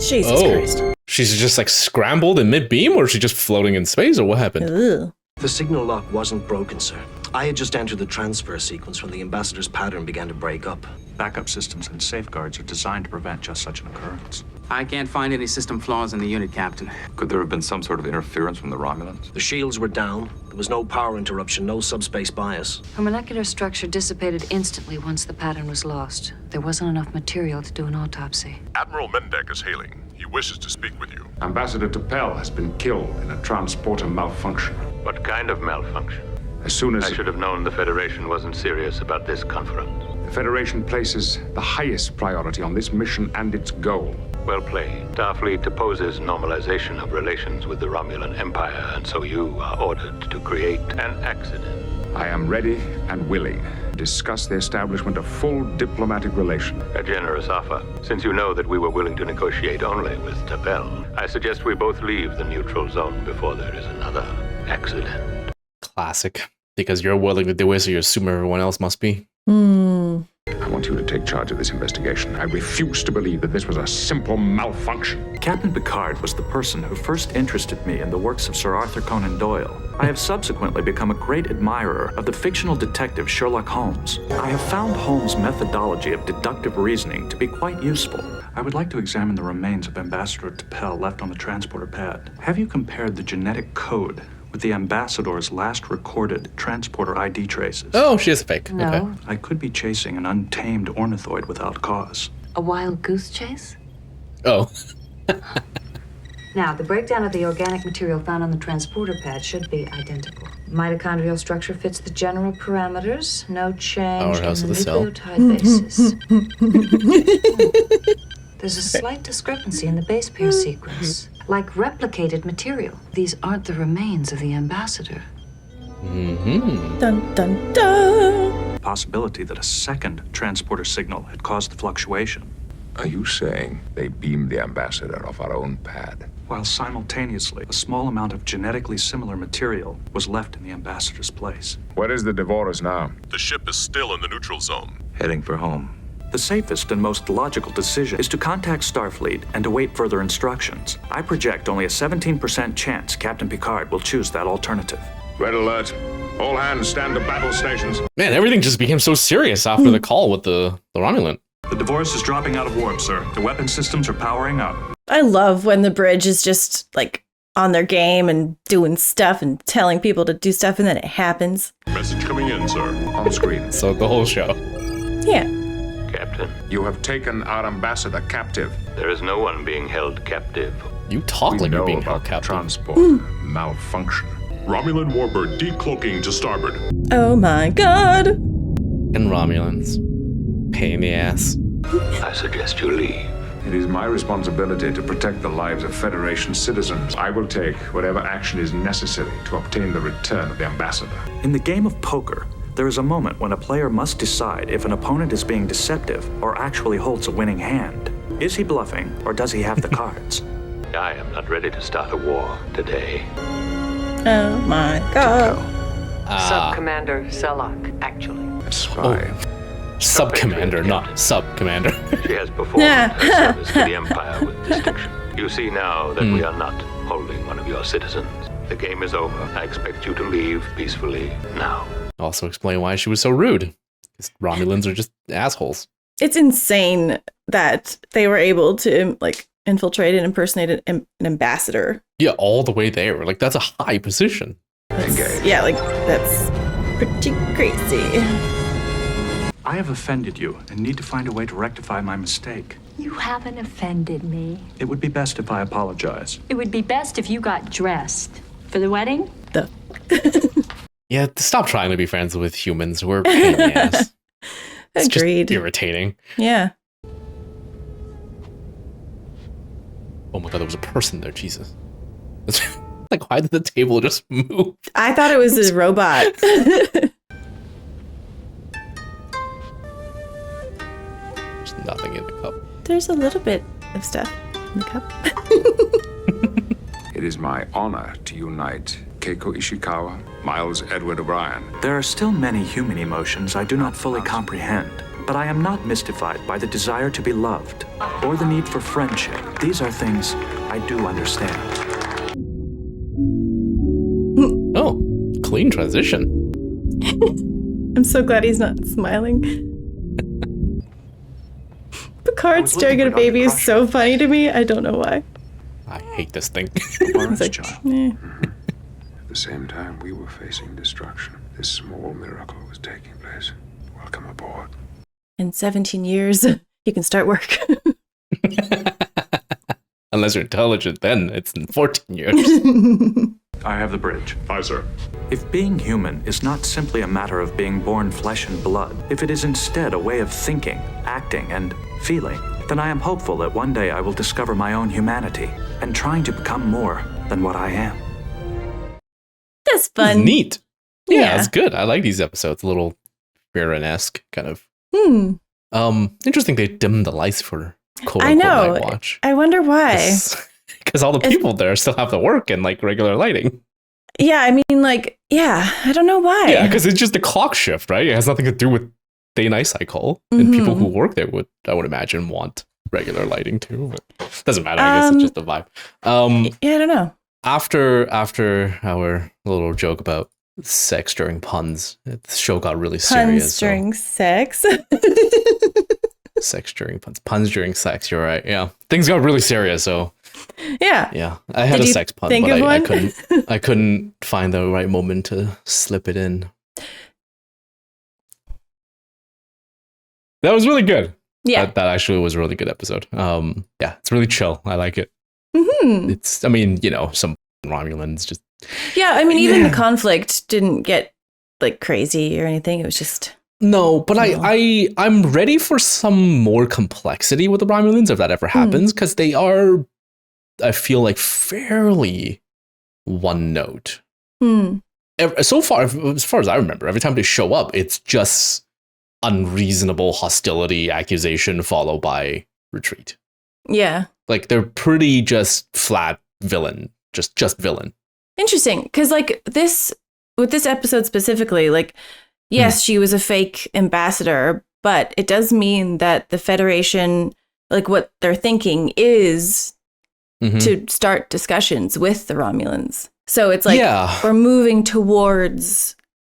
Jesus Christ.
She's just like scrambled in mid-beam, or is she just floating in space, or what happened?
The signal lock wasn't broken, sir. I had just entered the transfer sequence when the ambassador's pattern began to break up.
Backup systems and safeguards are designed to prevent just such an occurrence.
I can't find any system flaws in the unit, Captain.
Could there have been some sort of interference from the Romulans?
The shields were down. There was no power interruption, no subspace bias.
Her molecular structure dissipated instantly once the pattern was lost. There wasn't enough material to do an autopsy.
Admiral Mendek is hailing. He wishes to speak with you.
Ambassador T'Pel has been killed in a transporter malfunction.
What kind of malfunction?
As soon as
I should have known the Federation wasn't serious about this conference.
the Federation places the highest priority on this mission and its goal.
Well played. Starfleet opposes normalization of relations with the Romulan Empire, and so you are ordered to create an accident.
I am ready and willing to discuss the establishment of full diplomatic relations.
A generous offer. Since you know that we were willing to negotiate only with T'Pel, I suggest we both leave the neutral zone before there is another accident.
Classic. Because you're willing to do it, so you assume everyone else must be.
I want you to take charge of this investigation. I refuse to believe that this was a simple malfunction.
Captain Picard was the person who first interested me in the works of Sir Arthur Conan Doyle. I have subsequently become a great admirer of the fictional detective Sherlock Holmes. I have found Holmes' methodology of deductive reasoning to be quite useful. I would like to examine the remains of Ambassador T'Pel left on the transporter pad. Have you compared the genetic code with the ambassador's last recorded transporter ID traces?
Oh, she is fake.
No.
Okay.
I could be chasing an untamed ornithoid without cause.
A wild goose chase?
Oh.
Now, the breakdown of the organic material found on the transporter pad should be identical. Mitochondrial structure fits the general parameters. No change in
Powerhouse
the
of the cell.
nucleotide basis. There's a slight discrepancy in the base pair sequence. Like replicated material. These aren't the remains of the ambassador.
Mm-hmm.
Dun dun dun.
Possibility that a second transporter signal had caused the fluctuation.
Are you saying they beamed the ambassador off our own pad?
While simultaneously, a small amount of genetically similar material was left in the ambassador's place.
Where is the Devorahs now?
The ship is still in the neutral zone.
Heading for home.
The safest and most logical decision is to contact Starfleet and await further instructions. I project only a 17% chance Captain Picard will choose that alternative.
Red alert. All hands stand to battle stations.
Man, everything just became so serious after the call with the Romulan.
The Devorahs is dropping out of warp, sir. The weapon systems are powering up.
I love when the bridge is just like on their game and doing stuff and telling people to do stuff and then it happens.
Message coming in, sir.
On screen.
So the whole show.
Yeah.
Captain,
You have taken our ambassador captive.
there is no one being held captive.
You talk
We
like you're
know
being
about
held
the
captive.
transport malfunction.
Romulan warbird decloaking to starboard.
Oh my god.
And Romulans. Pain in the ass.
I suggest you leave.
It is my responsibility to protect the lives of Federation citizens. I will take whatever action is necessary to obtain the return of the ambassador.
In the game of poker, there is a moment when a player must decide if an opponent is being deceptive or actually holds a winning hand. Is he bluffing or does he have the cards?
I am not ready to start a war today.
Oh my god.
Sub-Commander Selak, actually.
Spy.
Sub-commander, not sub-commander.
She has performed her service to the Empire with distinction. You see now that we are not holding one of your citizens. The game is over. I expect you to leave peacefully now.
Also explain why she was so rude. Because Romulans are just assholes.
It's insane that they were able to like infiltrate and impersonate an ambassador.
Yeah, all the way there. Like, that's a high position.
Yeah, like that's pretty crazy.
I have offended you and need to find a way to rectify my mistake.
You haven't offended me.
It would be best if I apologize.
It would be best if you got dressed. For the wedding?
Yeah, stop trying to be friends with humans. We're pain in the ass. It's
Agreed.
just irritating.
Yeah.
Oh my god, there was a person there, Jesus. Like, why did the table just move?
I thought it was a robot.
There's nothing in the cup.
There's a little bit of stuff in the cup.
It is my honor to unite Keiko Ishikawa, Miles Edward O'Brien.
There are still many human emotions I do not fully comprehend, but I am not mystified by the desire to be loved or the need for friendship. These are things I do understand.
Oh, clean transition.
I'm so glad he's not smiling. Picard staring at a baby is so funny to me. I don't know why.
I hate this thing.
It's
like,
child.
eh.
At the same time we were facing destruction, this small miracle was taking place. Welcome aboard.
In 17 years, you can start work.
Unless you're intelligent, then it's in 14 years.
I have the bridge.
Aye, sir.
If being human is not simply a matter of being born flesh and blood, if it is instead a way of thinking, acting, and feeling, then I am hopeful that one day I will discover my own humanity and trying to become more than what I am.
That's fun.
Neat. Yeah,
Yeah.
it's good. I like these episodes. A little Farron-esque kind of.
Hmm.
Interesting they dimmed the lights for quote
I
unquote
know.
Night Watch.
I wonder why.
Because all the people there still have to work in like regular lighting.
Yeah, I mean, like, yeah, I don't know why.
Yeah, because it's just the clock shift, right? It has nothing to do with day-night cycle. And people who work there would, I would imagine, want regular lighting too. But doesn't matter. I guess it's just a vibe.
Yeah, I don't know.
After our little joke about sex during puns, the show got really serious.
Puns during sex.
Sex during puns. Puns during sex. You're right. Yeah, things got really serious. So
Yeah.
I had
Did
a
you
sex pun,
think
but
of
I
one?
couldn't find the right moment to slip it in. That was really good.
Yeah.
That actually was a really good episode. Yeah, it's really chill. I like it.
Hmm.
It's, I mean, you know, some Romulans just.
Yeah, I mean, even the conflict didn't get like crazy or anything. It was just.
No, but I'm ready for some more complexity with the Romulans if that ever happens, because they are, I feel like, fairly one note. So far, as far as I remember, every time they show up, it's just unreasonable hostility, accusation, followed by retreat.
Yeah.
Like they're pretty just flat villain, just villain.
Interesting. Because, like, with this episode specifically, like, yes, she was a fake ambassador, but it does mean that the Federation, like, what they're thinking is to start discussions with the Romulans. So it's like we're moving towards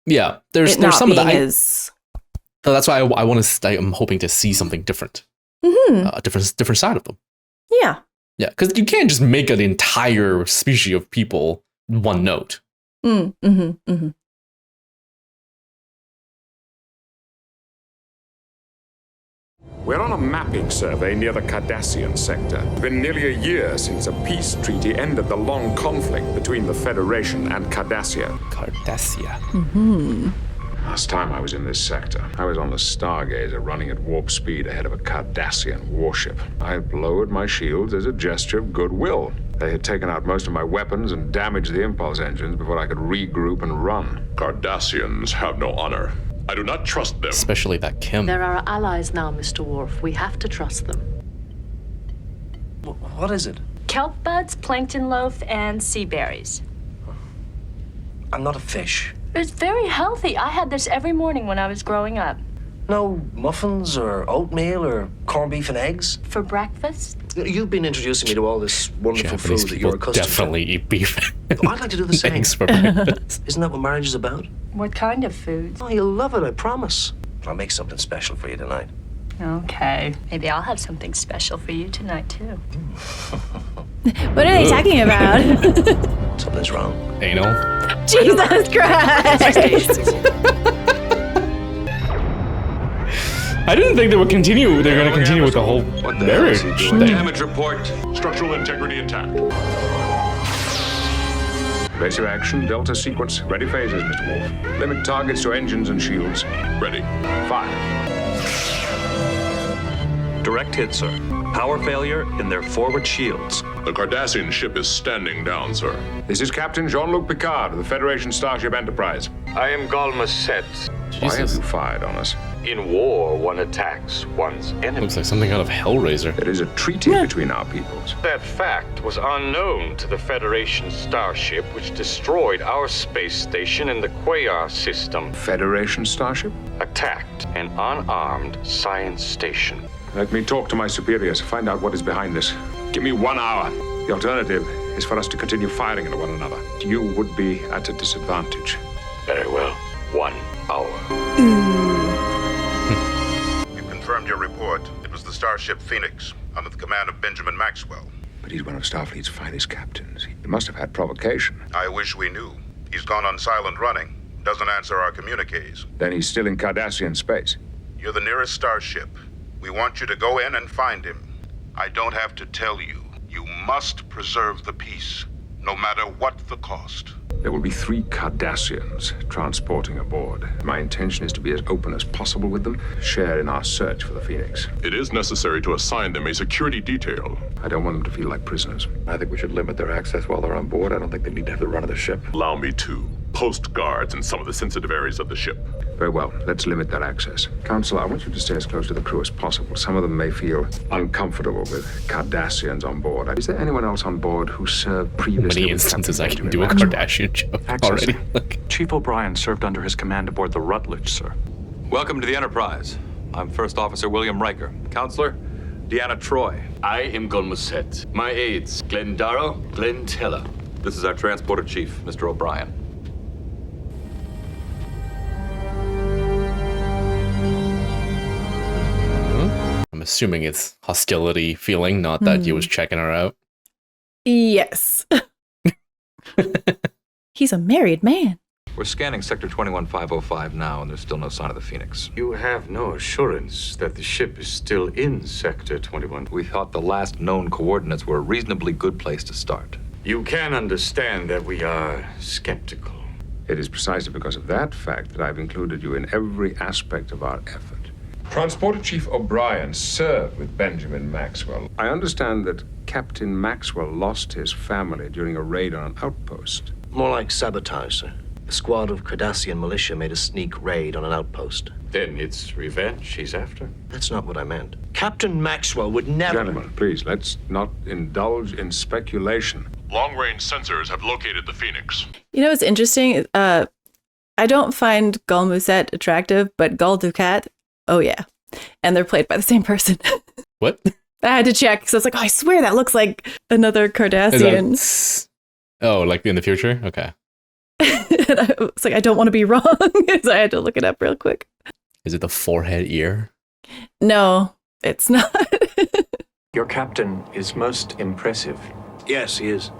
there's
it not
some of
being
that.
as...
So that's why I want to. I'm hoping to see something different, a different side of them.
Yeah,
because you can't just make an entire species of people one note.
We're on a mapping survey near the Cardassian sector. It's been nearly a year since a peace treaty ended the long conflict between the Federation and Cardassia.
Cardassia.
Last time I was in this sector, I was on the Stargazer running at warp speed ahead of a Cardassian warship. I had lowered my shields as a gesture of goodwill. They had taken out most of my weapons and damaged the impulse engines before I could regroup and run.
Cardassians have no honor. I do not trust them.
Especially that Kim.
They're our allies now, Mr. Worf. We have to trust them.
What is it?
Kelp buds, plankton loaf, and sea berries.
I'm not a fish.
It's very healthy. I had this every morning when I was growing up.
No muffins or oatmeal or corned beef and eggs?
For breakfast?
You've been introducing me to all this wonderful
Japanese
food that
people
you're accustomed
definitely eat beef.
to. I'd like to do the same.
Thanks for breakfast.
Isn't that what marriage is about?
What kind of food?
Oh, you'll love it, I promise. I'll make something special for you tonight.
Okay. Maybe I'll have something special for you tonight, too.
What are they talking about?
Something's wrong.
Anal.
Jesus Christ!
I didn't think they would continue. They're going to continue with the whole marriage thing.
Damage report. Structural integrity intact.
Evasive action, Delta sequence, ready phases, Mr. Wolf. Limit targets to engines and shields.
Ready.
Fire.
Direct hit, sir. Power failure in their forward shields.
The Cardassian ship is standing down, sir.
This is Captain Jean-Luc Picard of the Federation Starship Enterprise.
I am Galma Set.
Why have you fired on us?
In war, one attacks one's enemy.
Looks like something out of Hellraiser.
There is a treaty between our peoples.
That fact was unknown to the Federation starship, which destroyed our space station in the Quayar system.
Federation starship?
Attacked an unarmed science station.
Let me talk to my superiors, find out what is behind this. Give me 1 hour. The alternative is for us to continue firing into one another. You would be at a disadvantage.
Very well. 1
hour.
We've confirmed your report. It was the starship Phoenix, under the command of Benjamin Maxwell.
But he's one of Starfleet's finest captains. He must have had provocation.
I wish we knew. He's gone on silent running. Doesn't answer our communiques.
Then he's still in Cardassian space.
You're the nearest starship. We want you to go in and find him. I don't have to tell you. You must preserve the peace, no matter what the cost.
There will be 3 Cardassians transporting aboard. My intention is to be as open as possible with them, share in our search for the Phoenix.
It is necessary to assign them a security detail.
I don't want them to feel like prisoners.
I think we should limit their access while they're on board. I don't think they need to have the run of the ship.
Allow me to post guards in some of the sensitive areas of the ship.
Very well, let's limit their access. Counsel, I want you to stay as close to the crew as possible. Some of them may feel uncomfortable with Cardassians on board. Is there anyone else on board who served previously?
Many instances I can do a Kardashian joke already.
Chief O'Brien served under his command aboard the Rutledge, sir.
Welcome to the Enterprise. I'm First Officer William Riker. Counselor, Deanna Troy.
I am Golmusset. My aides, Glenn Darrow, Glenn Teller.
This is our transporter chief, Mr. O'Brien.
I'm assuming it's hostility feeling, not that he was checking her out.
Yes. He's a married man.
We're scanning Sector 21505 now, and there's still no sign of the Phoenix.
You have no assurance that the ship is still in Sector 21.
We thought the last known coordinates were a reasonably good place to start.
You can understand that we are skeptical.
It is precisely because of that fact that I've included you in every aspect of our effort. Transporter Chief O'Brien served with Benjamin Maxwell. I understand that Captain Maxwell lost his family during a raid on an outpost.
More like sabotage, sir. A squad of Cardassian militia made a sneak raid on an outpost.
Then it's revenge he's after?
That's not what I meant. Captain Maxwell would never...
Gentlemen, please, let's not indulge in speculation.
Long-range sensors have located the Phoenix.
You know what's interesting? I don't find Gul Musset attractive, but Gul Dukat, oh yeah. And they're played by the same person.
What?
I had to check, so I was like, oh, I swear that looks like another Cardassian.
Oh, like in the future? Okay.
And I was like, I don't want to be wrong, so I had to look it up real quick.
Is it the forehead ear?
No, it's not.
Your captain is most impressive.
Yes, he is.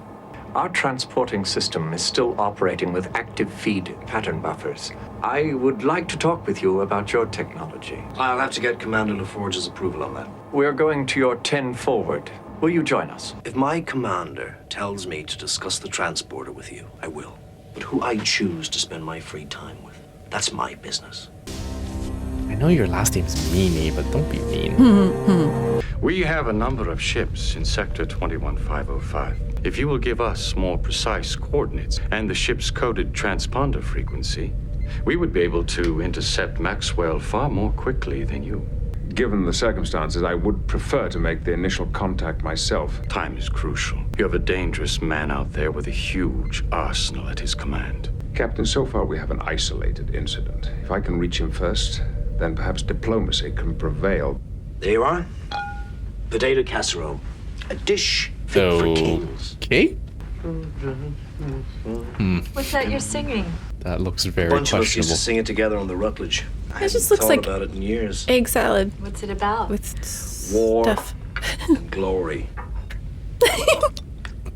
Our transporting system is still operating with active feed pattern buffers. I would like to talk with you about your technology.
I'll have to get Commander LaForge's approval on that.
We're going to your 10 forward. Will you join us?
If my commander tells me to discuss the transporter with you, I will. But who I choose to spend my free time with, that's my business.
I know your last name's Mimi, but don't be mean.
We have a number of ships in Sector 21505. If you will give us more precise coordinates and the ship's coded transponder frequency, we would be able to intercept Maxwell far more quickly than you.
Given the circumstances, I would prefer to make the initial contact myself.
Time is crucial. You have a dangerous man out there with a huge arsenal at his command.
Captain, so far we have an isolated incident. If I can reach him first, then perhaps diplomacy can prevail.
There you are. Potato casserole. A dish fit for kings.
Okay.
What's that you're singing?
That looks very
A bunch of us used
questionable.
to sing it together on the Rutledge.
It just looks like
about it in years.
egg salad
What's it about?
with
War
stuff.
and glory.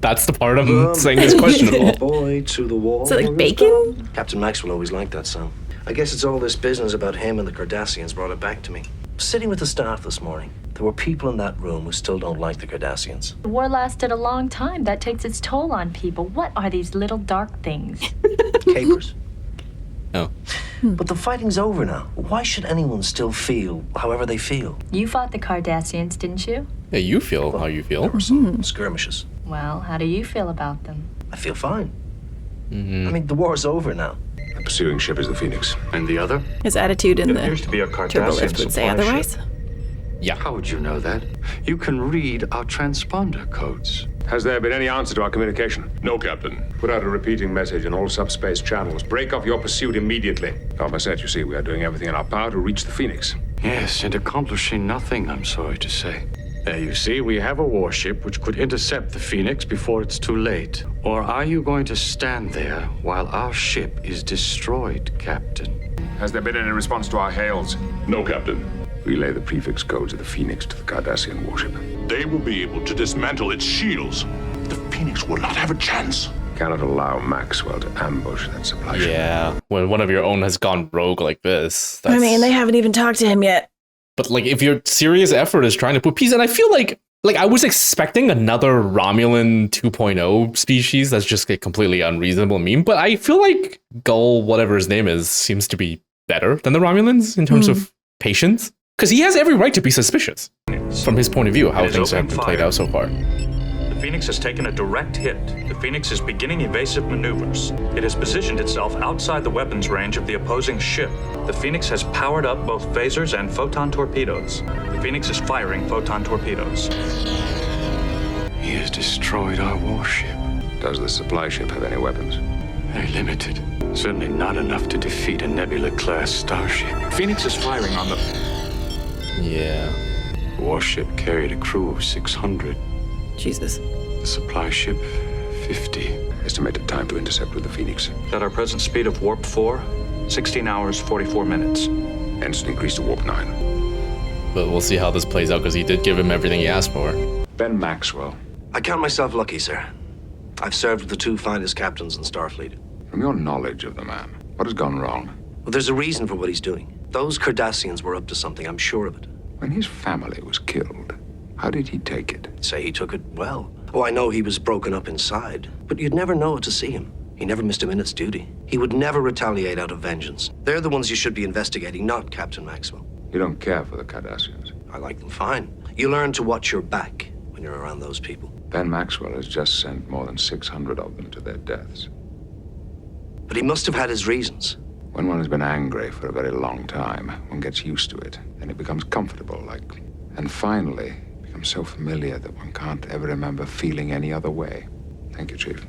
That's the part I'm saying is questionable.
Boy to the wall.
Is it like bacon?
Captain Maxwell always liked that song. I guess it's all this business about him and the Cardassians brought it back to me. Sitting with the staff this morning, there were people in that room who still don't like the Cardassians.
The war lasted a long time. That takes its toll on people. What are these little dark things?
Capers.
Oh.
But the fighting's over now. Why should anyone still feel however they feel?
You fought the Cardassians, didn't you?
Yeah, you feel how you feel.
There were some skirmishes.
Well, how do you feel about them?
I feel fine. I mean, the war's over now.
The pursuing ship is the Phoenix.
And the other?
His attitude in
It
the
appears to be a
turbo
Cardassian
lift would say
supply
otherwise.
ship.
Yeah.
How would you know that? You can read our transponder codes.
Has there been any answer to our communication?
No, Captain.
Put out a repeating message in all subspace channels. Break off your pursuit immediately. Golmusset, you see, we are doing everything in our power to reach the Phoenix.
Yes, and accomplishing nothing, I'm sorry to say. There you see, we have a warship which could intercept the Phoenix before it's too late. Or are you going to stand there while our ship is destroyed, Captain?
Has there been any response to our hails?
No, Captain.
Relay the prefix codes of the Phoenix to the Cardassian warship.
They will be able to dismantle its shields. The Phoenix will not have a chance.
Cannot allow Maxwell to ambush that supply ship.
Yeah, when one of your own has gone rogue like this.
I mean, they haven't even talked to him yet.
But like, if your serious effort is trying to put peace, and I feel like I was expecting another Romulan 2.0 species that's just a completely unreasonable meme, but I feel like Gull, whatever his name is, seems to be better than the Romulans in terms of patience. Because he has every right to be suspicious from his point of view, how things have been played out so far.
The Phoenix has taken a direct hit. The Phoenix is beginning evasive maneuvers. It has positioned itself outside the weapons range of the opposing ship. The Phoenix has powered up both phasers and photon torpedoes. The Phoenix is firing photon torpedoes.
He has destroyed our warship.
Does the supply ship have any weapons?
Very limited. Certainly not enough to defeat a Nebula-class starship.
Phoenix is firing on the...
Yeah.
The warship carried a crew of 600.
Jesus.
The supply ship, 50.
Estimated time to intercept with the Phoenix.
At our present speed of warp 4, 16 hours, 44 minutes.
Hence increase to warp 9.
But we'll see how this plays out, because he did give him everything he asked for.
Ben Maxwell.
I count myself lucky, sir. I've served with the two finest captains in Starfleet.
From your knowledge of the man, what has gone wrong?
Well, there's a reason for what he's doing. Those Cardassians were up to something, I'm sure of it.
When his family was killed, how did he take it?
I'd say he took it well. Oh, I know he was broken up inside, but you'd never know it to see him. He never missed a minute's duty. He would never retaliate out of vengeance. They're the ones you should be investigating, not Captain Maxwell.
You don't care for the Cardassians?
I like them fine. You learn to watch your back when you're around those people.
Ben Maxwell has just sent more than 600 of them to their deaths.
But he must have had his reasons.
When one has been angry for a very long time, one gets used to it. Then it becomes comfortable, and finally becomes so familiar that one can't ever remember feeling any other way. Thank you, Chief.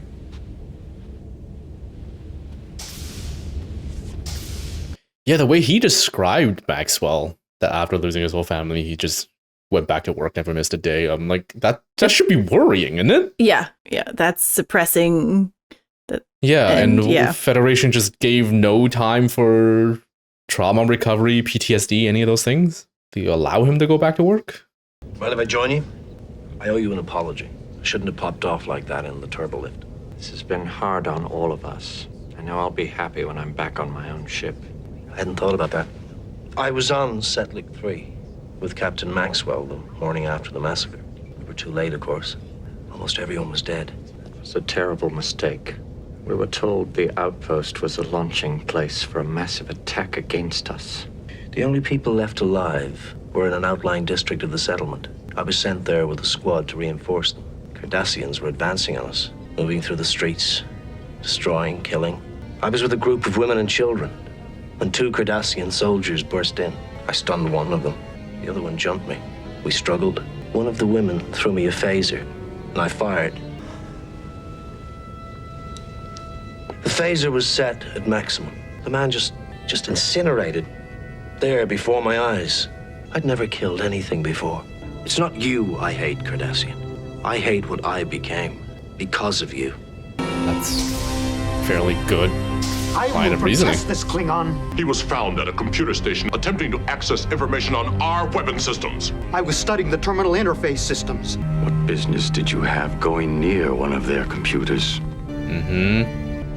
Yeah, the way he described Maxwell, that after losing his whole family, he just went back to work, never missed a day. I'm like, that should be worrying, isn't it?
Yeah, that's suppressing.
Yeah, and Federation just gave no time for trauma recovery, PTSD, any of those things. Do you allow him to go back to work?
Mind if I join you? I owe you an apology. I shouldn't have popped off like that in the turbo lift.
This has been hard on all of us. I know I'll be happy when I'm back on my own ship.
I hadn't thought about that. I was on Setlik 3 with Captain Maxwell the morning after the massacre. We were too late, of course. Almost everyone was dead.
It was a terrible mistake. We were told the outpost was a launching place for a massive attack against us.
The only people left alive were in an outlying district of the settlement. I was sent there with a squad to reinforce them. Cardassians were advancing on us, moving through the streets, destroying, killing. I was with a group of women and children when two Cardassian soldiers burst in. I stunned one of them. The other one jumped me. We struggled. One of the women threw me a phaser, and I fired. The phaser was set at maximum. The man just incinerated there before my eyes. I'd never killed anything before. It's not you I hate, Cardassian. I hate what I became because of you.
That's fairly good
I
line
will
of reasoning.
protest this Klingon.
He was found at a computer station attempting to access information on our weapon systems.
I was studying the terminal interface systems.
What business did you have going near one of their computers?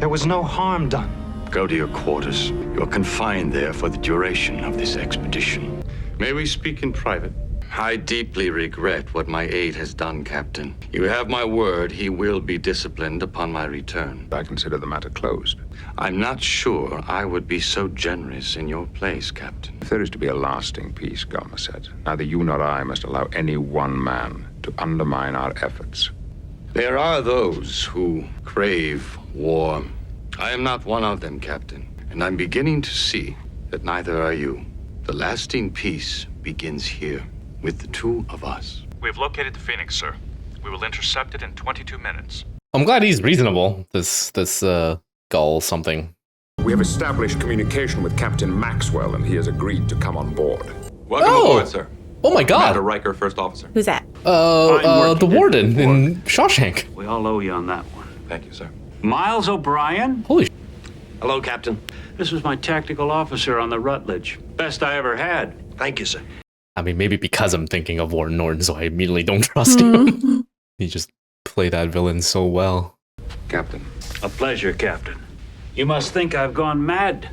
There was no harm done.
Go to your quarters. You're confined there for the duration of this expedition.
May we speak in private? I deeply regret what my aide has done, Captain. You have my word he will be disciplined upon my return.
I consider the matter closed.
I'm not sure I would be so generous in your place, Captain.
If there is to be a lasting peace, Garmaset, neither you nor I must allow any one man to undermine our efforts.
There are those who crave war. I am not one of them, Captain. And I'm beginning to see that neither are you. The lasting peace begins here, with the two of us.
We've located the Phoenix, sir. We will intercept it in 22 minutes.
I'm glad he's reasonable. This Gull something.
We have established communication with Captain Maxwell, and he has agreed to come on board.
Welcome aboard, sir.
Oh my God.
Commander Riker, first officer.
Who's that?
The warden in Shawshank.
We all owe you on that one.
Thank you, sir.
Miles O'Brien?
Holy.
Hello, Captain.
This was my tactical officer on the Rutledge. Best I ever had.
Thank you, sir.
I mean, maybe because I'm thinking of Warren Norton, so I immediately don't trust him. He just played that villain so well.
Captain.
A pleasure, Captain. You must think I've gone mad.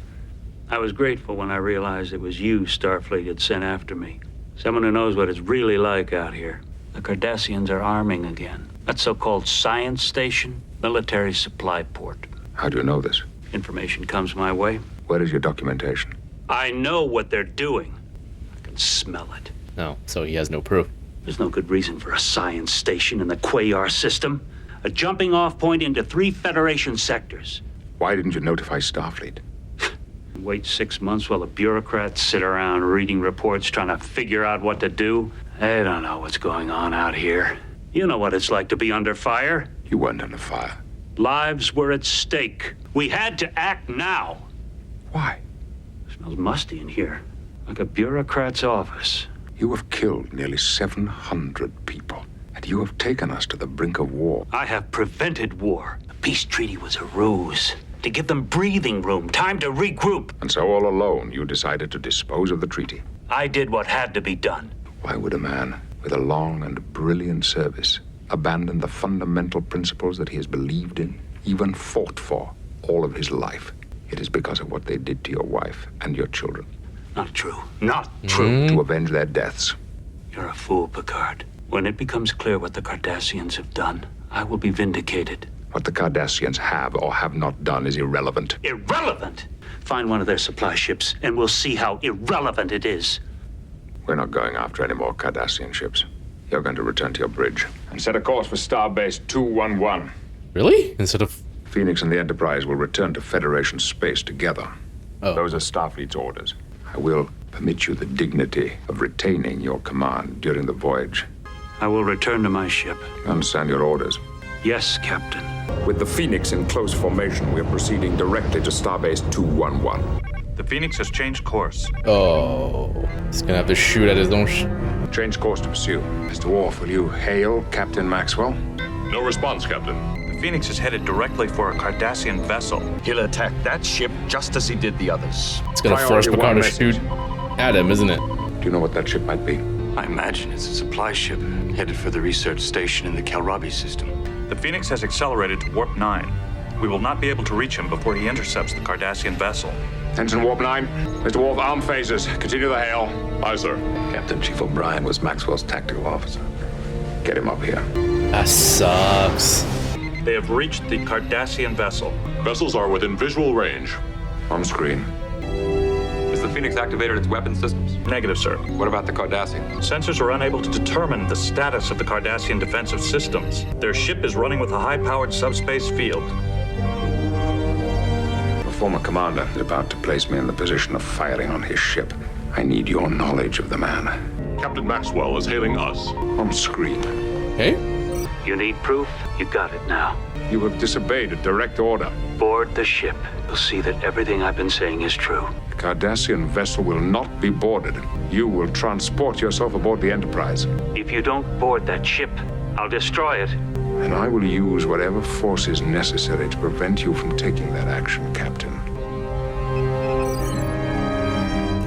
I was grateful when I realized it was you Starfleet had sent after me. Someone who knows what it's really like out here. The Cardassians are arming again. That so-called science station, military supply port.
How do you know this?
Information comes my way.
Where is your documentation?
I know what they're doing. I can smell it.
No, so he has no proof.
There's no good reason for a science station in the Quayar system. A jumping off point into 3 Federation sectors.
Why didn't you notify Starfleet?
Wait 6 months while the bureaucrats sit around reading reports trying to figure out what to do. They don't know what's going on out here. You know what it's like to be under fire.
You weren't under fire.
Lives were at stake. We had to act now.
Why?
It smells musty in here. Like a bureaucrat's office.
You have killed nearly 700 people. And you have taken us to the brink of war.
I have prevented war. The peace treaty was a ruse. To give them breathing room, time to regroup.
And so all alone, you decided to dispose of the treaty.
I did what had to be done.
Why would a man with a long and brilliant service abandon the fundamental principles that he has believed in, even fought for, all of his life? It is because of what they did to your wife and your children.
Not true. Not true.
To avenge their deaths.
You're a fool, Picard. When it becomes clear what the Cardassians have done, I will be vindicated.
What the Cardassians have or have not done is irrelevant.
Irrelevant? Find one of their supply ships, and we'll see how irrelevant it is.
We're not going after any more Cardassian ships. You're going to return to your bridge. And set a course for Starbase 211.
Really? Instead of...
Phoenix and the Enterprise will return to Federation space together.
Oh.
Those are Starfleet's orders. I will permit you the dignity of retaining your command during the voyage.
I will return to my ship.
Understand your orders?
Yes, Captain.
With the Phoenix in close formation, we are proceeding directly to Starbase 211.
The Phoenix has changed course.
Oh, he's gonna have to shoot at his own
Change course to pursue. Mr. Worf, will you hail Captain Maxwell?
No response, Captain.
The Phoenix is headed directly for a Cardassian vessel.
He'll attack that ship just as he did the others.
It's gonna force Picard to shoot at him, isn't it?
Do you know what that ship might be?
I imagine it's a supply ship headed for the research station in the Kelrabi system.
The Phoenix has accelerated to Warp 9. We will not be able to reach him before he intercepts the Cardassian vessel.
Ensign Warp 9. Mr. Worf, arm phasers. Continue the hail.
Aye, sir.
Captain Chief O'Brien was Maxwell's tactical officer. Get him up here.
That sucks.
They have reached the Cardassian vessel.
Vessels are within visual range.
On screen.
Has the Phoenix activated its weapon systems?
Negative, sir.
What about the Cardassian?
Sensors are unable to determine the status of the Cardassian defensive systems. Their ship is running with a high-powered subspace field.
A former commander is about to place me in the position of firing on his ship. I need your knowledge of the man.
Captain Maxwell is hailing us.
On screen.
Hey?
You need proof? You got it now.
You have disobeyed a direct order.
Board the ship. You'll see that everything I've been saying is true.
The Cardassian vessel will not be boarded. You will transport yourself aboard the Enterprise.
If you don't board that ship, I'll destroy it.
And I will use whatever force is necessary to prevent you from taking that action, Captain.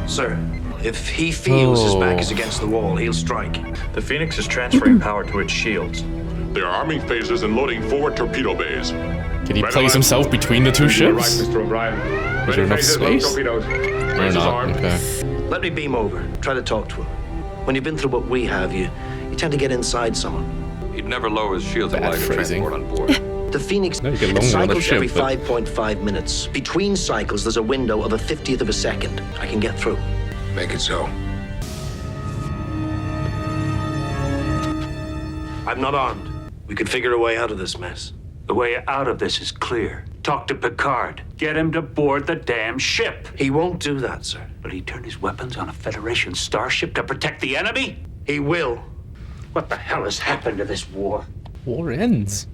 Sir, if he feels his back is against the wall, he'll strike.
The Phoenix is transferring power to its shields.
They are arming phasers and loading forward torpedo bays.
Can he place himself between the two ships?
Right, Mr. O'Brien.
Is there enough space?
Torpedoes.
Or not? Okay.
Let me beam over. Try to talk to him. When you've been through what we have, you tend to get inside someone.
He'd never lower his shields
Bad
while he
phrasing.
transport on board.
The Phoenix
No, you get lonely on the
cycles
ship,
every
but-
5.5 minutes. Between cycles, there's a window of a 50th of a second. I can get through.
Make it so.
I'm not armed. We could figure a way out of this mess.
The way out of this is clear. Talk to Picard. Get him to board the damn ship.
He won't do that, sir.
Will he turn his weapons on a Federation starship to protect the enemy?
He will.
What the hell has happened to this war?
War ends.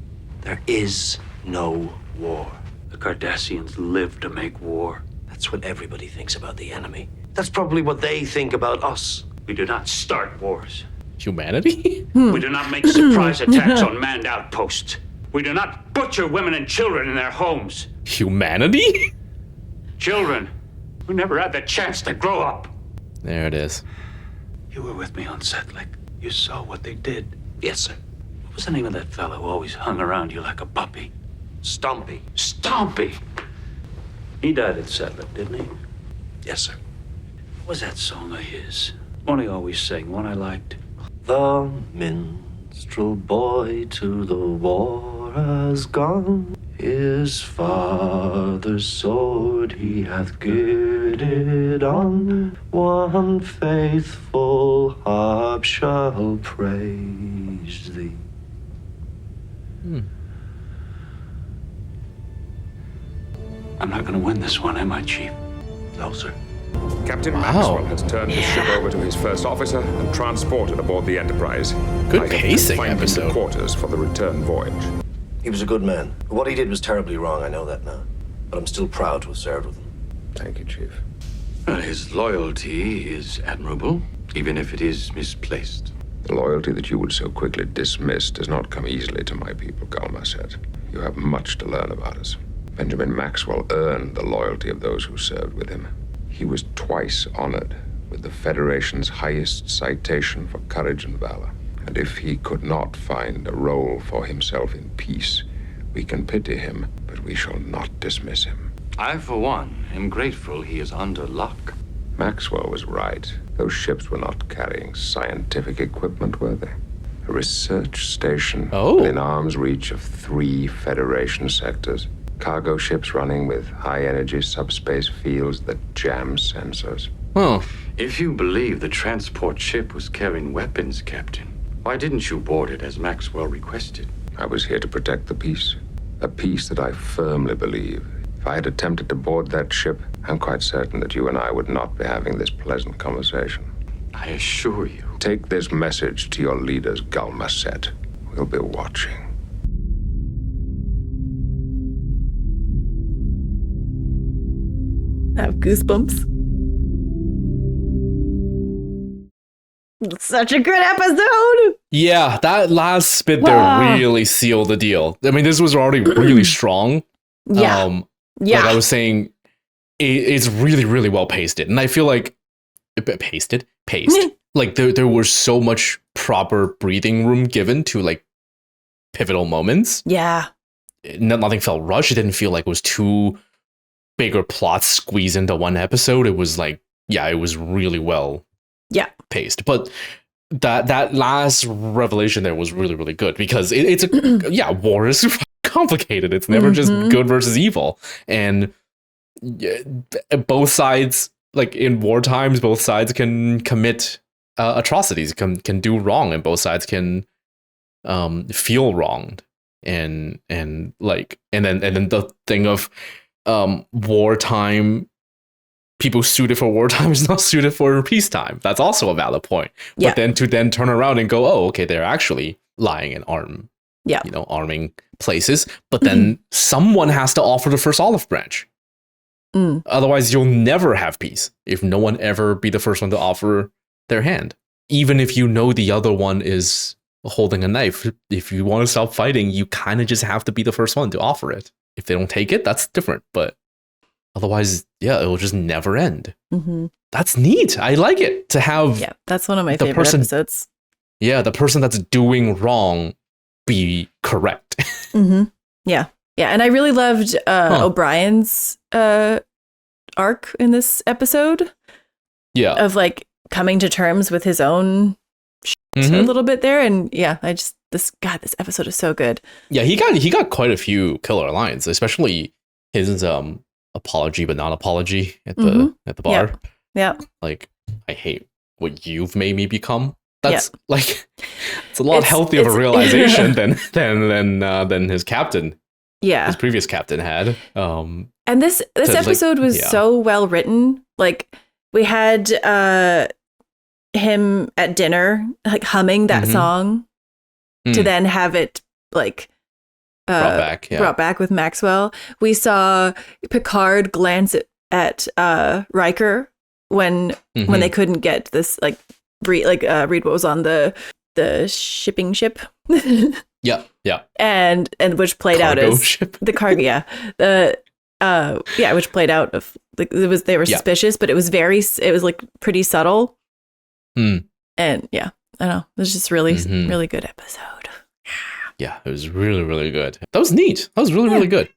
There is no war.
The Cardassians live to make war.
That's what everybody thinks about the enemy. That's probably what they think about us.
We do not start wars.
Humanity?
We do not make surprise attacks on manned outposts. We do not butcher women and children in their homes.
Humanity?
Children who never had the chance to grow up.
There it is.
You were with me on set, Lick. You saw what they did. Yes, sir. What was the name of that fellow who always hung around you like a puppy?
Stumpy.
Stompy! He died at Setlick, didn't he? Yes, sir. What was that song of his? One he always sang, one I liked.
The minstrel boy to the war has gone. His father's sword he hath girded on. One faithful harp shall praise thee.
I'm not gonna win this one, am I, Chief?
No, sir.
Captain Maxwell has turned his ship over to his first officer and transported aboard the Enterprise.
Good
I have
pacing
confined him to
episode.
quarters for the return voyage.
He was a good man. What he did was terribly wrong, I know that now. But I'm still proud to have served with him.
Thank you, Chief.
His loyalty is admirable, even if it is misplaced.
The loyalty that you would so quickly dismiss does not come easily to my people, Galmasset. You have much to learn about us. Benjamin Maxwell earned the loyalty of those who served with him. He was twice honored with the Federation's highest citation for courage and valor. And if he could not find a role for himself in peace, we can pity him, but we shall not dismiss him.
I, for one, am grateful he is under lock.
Maxwell was right. Those ships were not carrying scientific equipment, were they? A research station within arm's reach of 3 Federation sectors. Cargo ships running with high-energy subspace fields that jam sensors.
If you believe the transport ship was carrying weapons, Captain, why didn't you board it as Maxwell requested?
I was here to protect the peace. A peace that I firmly believe. If I had attempted to board that ship, I'm quite certain that you and I would not be having this pleasant conversation.
I assure you.
Take this message to your leaders, Galmasset. We'll be watching.
I have goosebumps. Such a good episode.
Yeah, that last bit
Wow.
there really sealed the deal. I mean, this was already really strong.
Yeah.
Like I was saying, it's really, really well pasted. And I feel like paced. Like there was so much proper breathing room given to like pivotal moments.
Yeah.
Nothing felt rushed. It didn't feel like it was too bigger plots squeezed into one episode. It was like, yeah, it was really well paced. But that last revelation there was really, really good because it's a war is complicated. It's never just good versus evil. And both sides, like in war times, both sides can commit atrocities, can do wrong, and both sides can feel wronged. And then the thing of wartime, people suited for wartime is not suited for peacetime. That's also a valid point. But then to turn around and go, oh, okay, they're actually lying and arming places. But then someone has to offer the first olive branch. Otherwise, you'll never have peace if no one ever be the first one to offer their hand. Even if you know the other one is holding a knife, if you want to stop fighting, you kind of just have to be the first one to offer it. If they don't take it, that's different. But otherwise, it will just never end. That's neat. I like it to have.
Yeah, that's one of my favorite episodes.
Yeah, the person that's doing wrong be correct.
Yeah. And I really loved O'Brien's arc in this episode. Yeah. Of like coming to terms with his own a little bit there. And this episode is so good.
Yeah, he got quite a few killer lines, especially his apology but not apology at the bar.
Yeah.
Like, I hate what you've made me become. That's like it's a lot healthier of a realization than his captain.
Yeah.
His previous captain had.
And this episode was so well written. Like we had him at dinner, like humming that song to then have it like brought back with Maxwell. We saw Picard glance at Riker when they couldn't get this read what was on the shipping ship.
Yeah.
And which played
cargo
out as
ship.
the cargo. which played out of like they were suspicious, but it was like pretty subtle. And I don't know, it was just really really good episode.
Yeah, it was really really good. That was neat. That was really really good.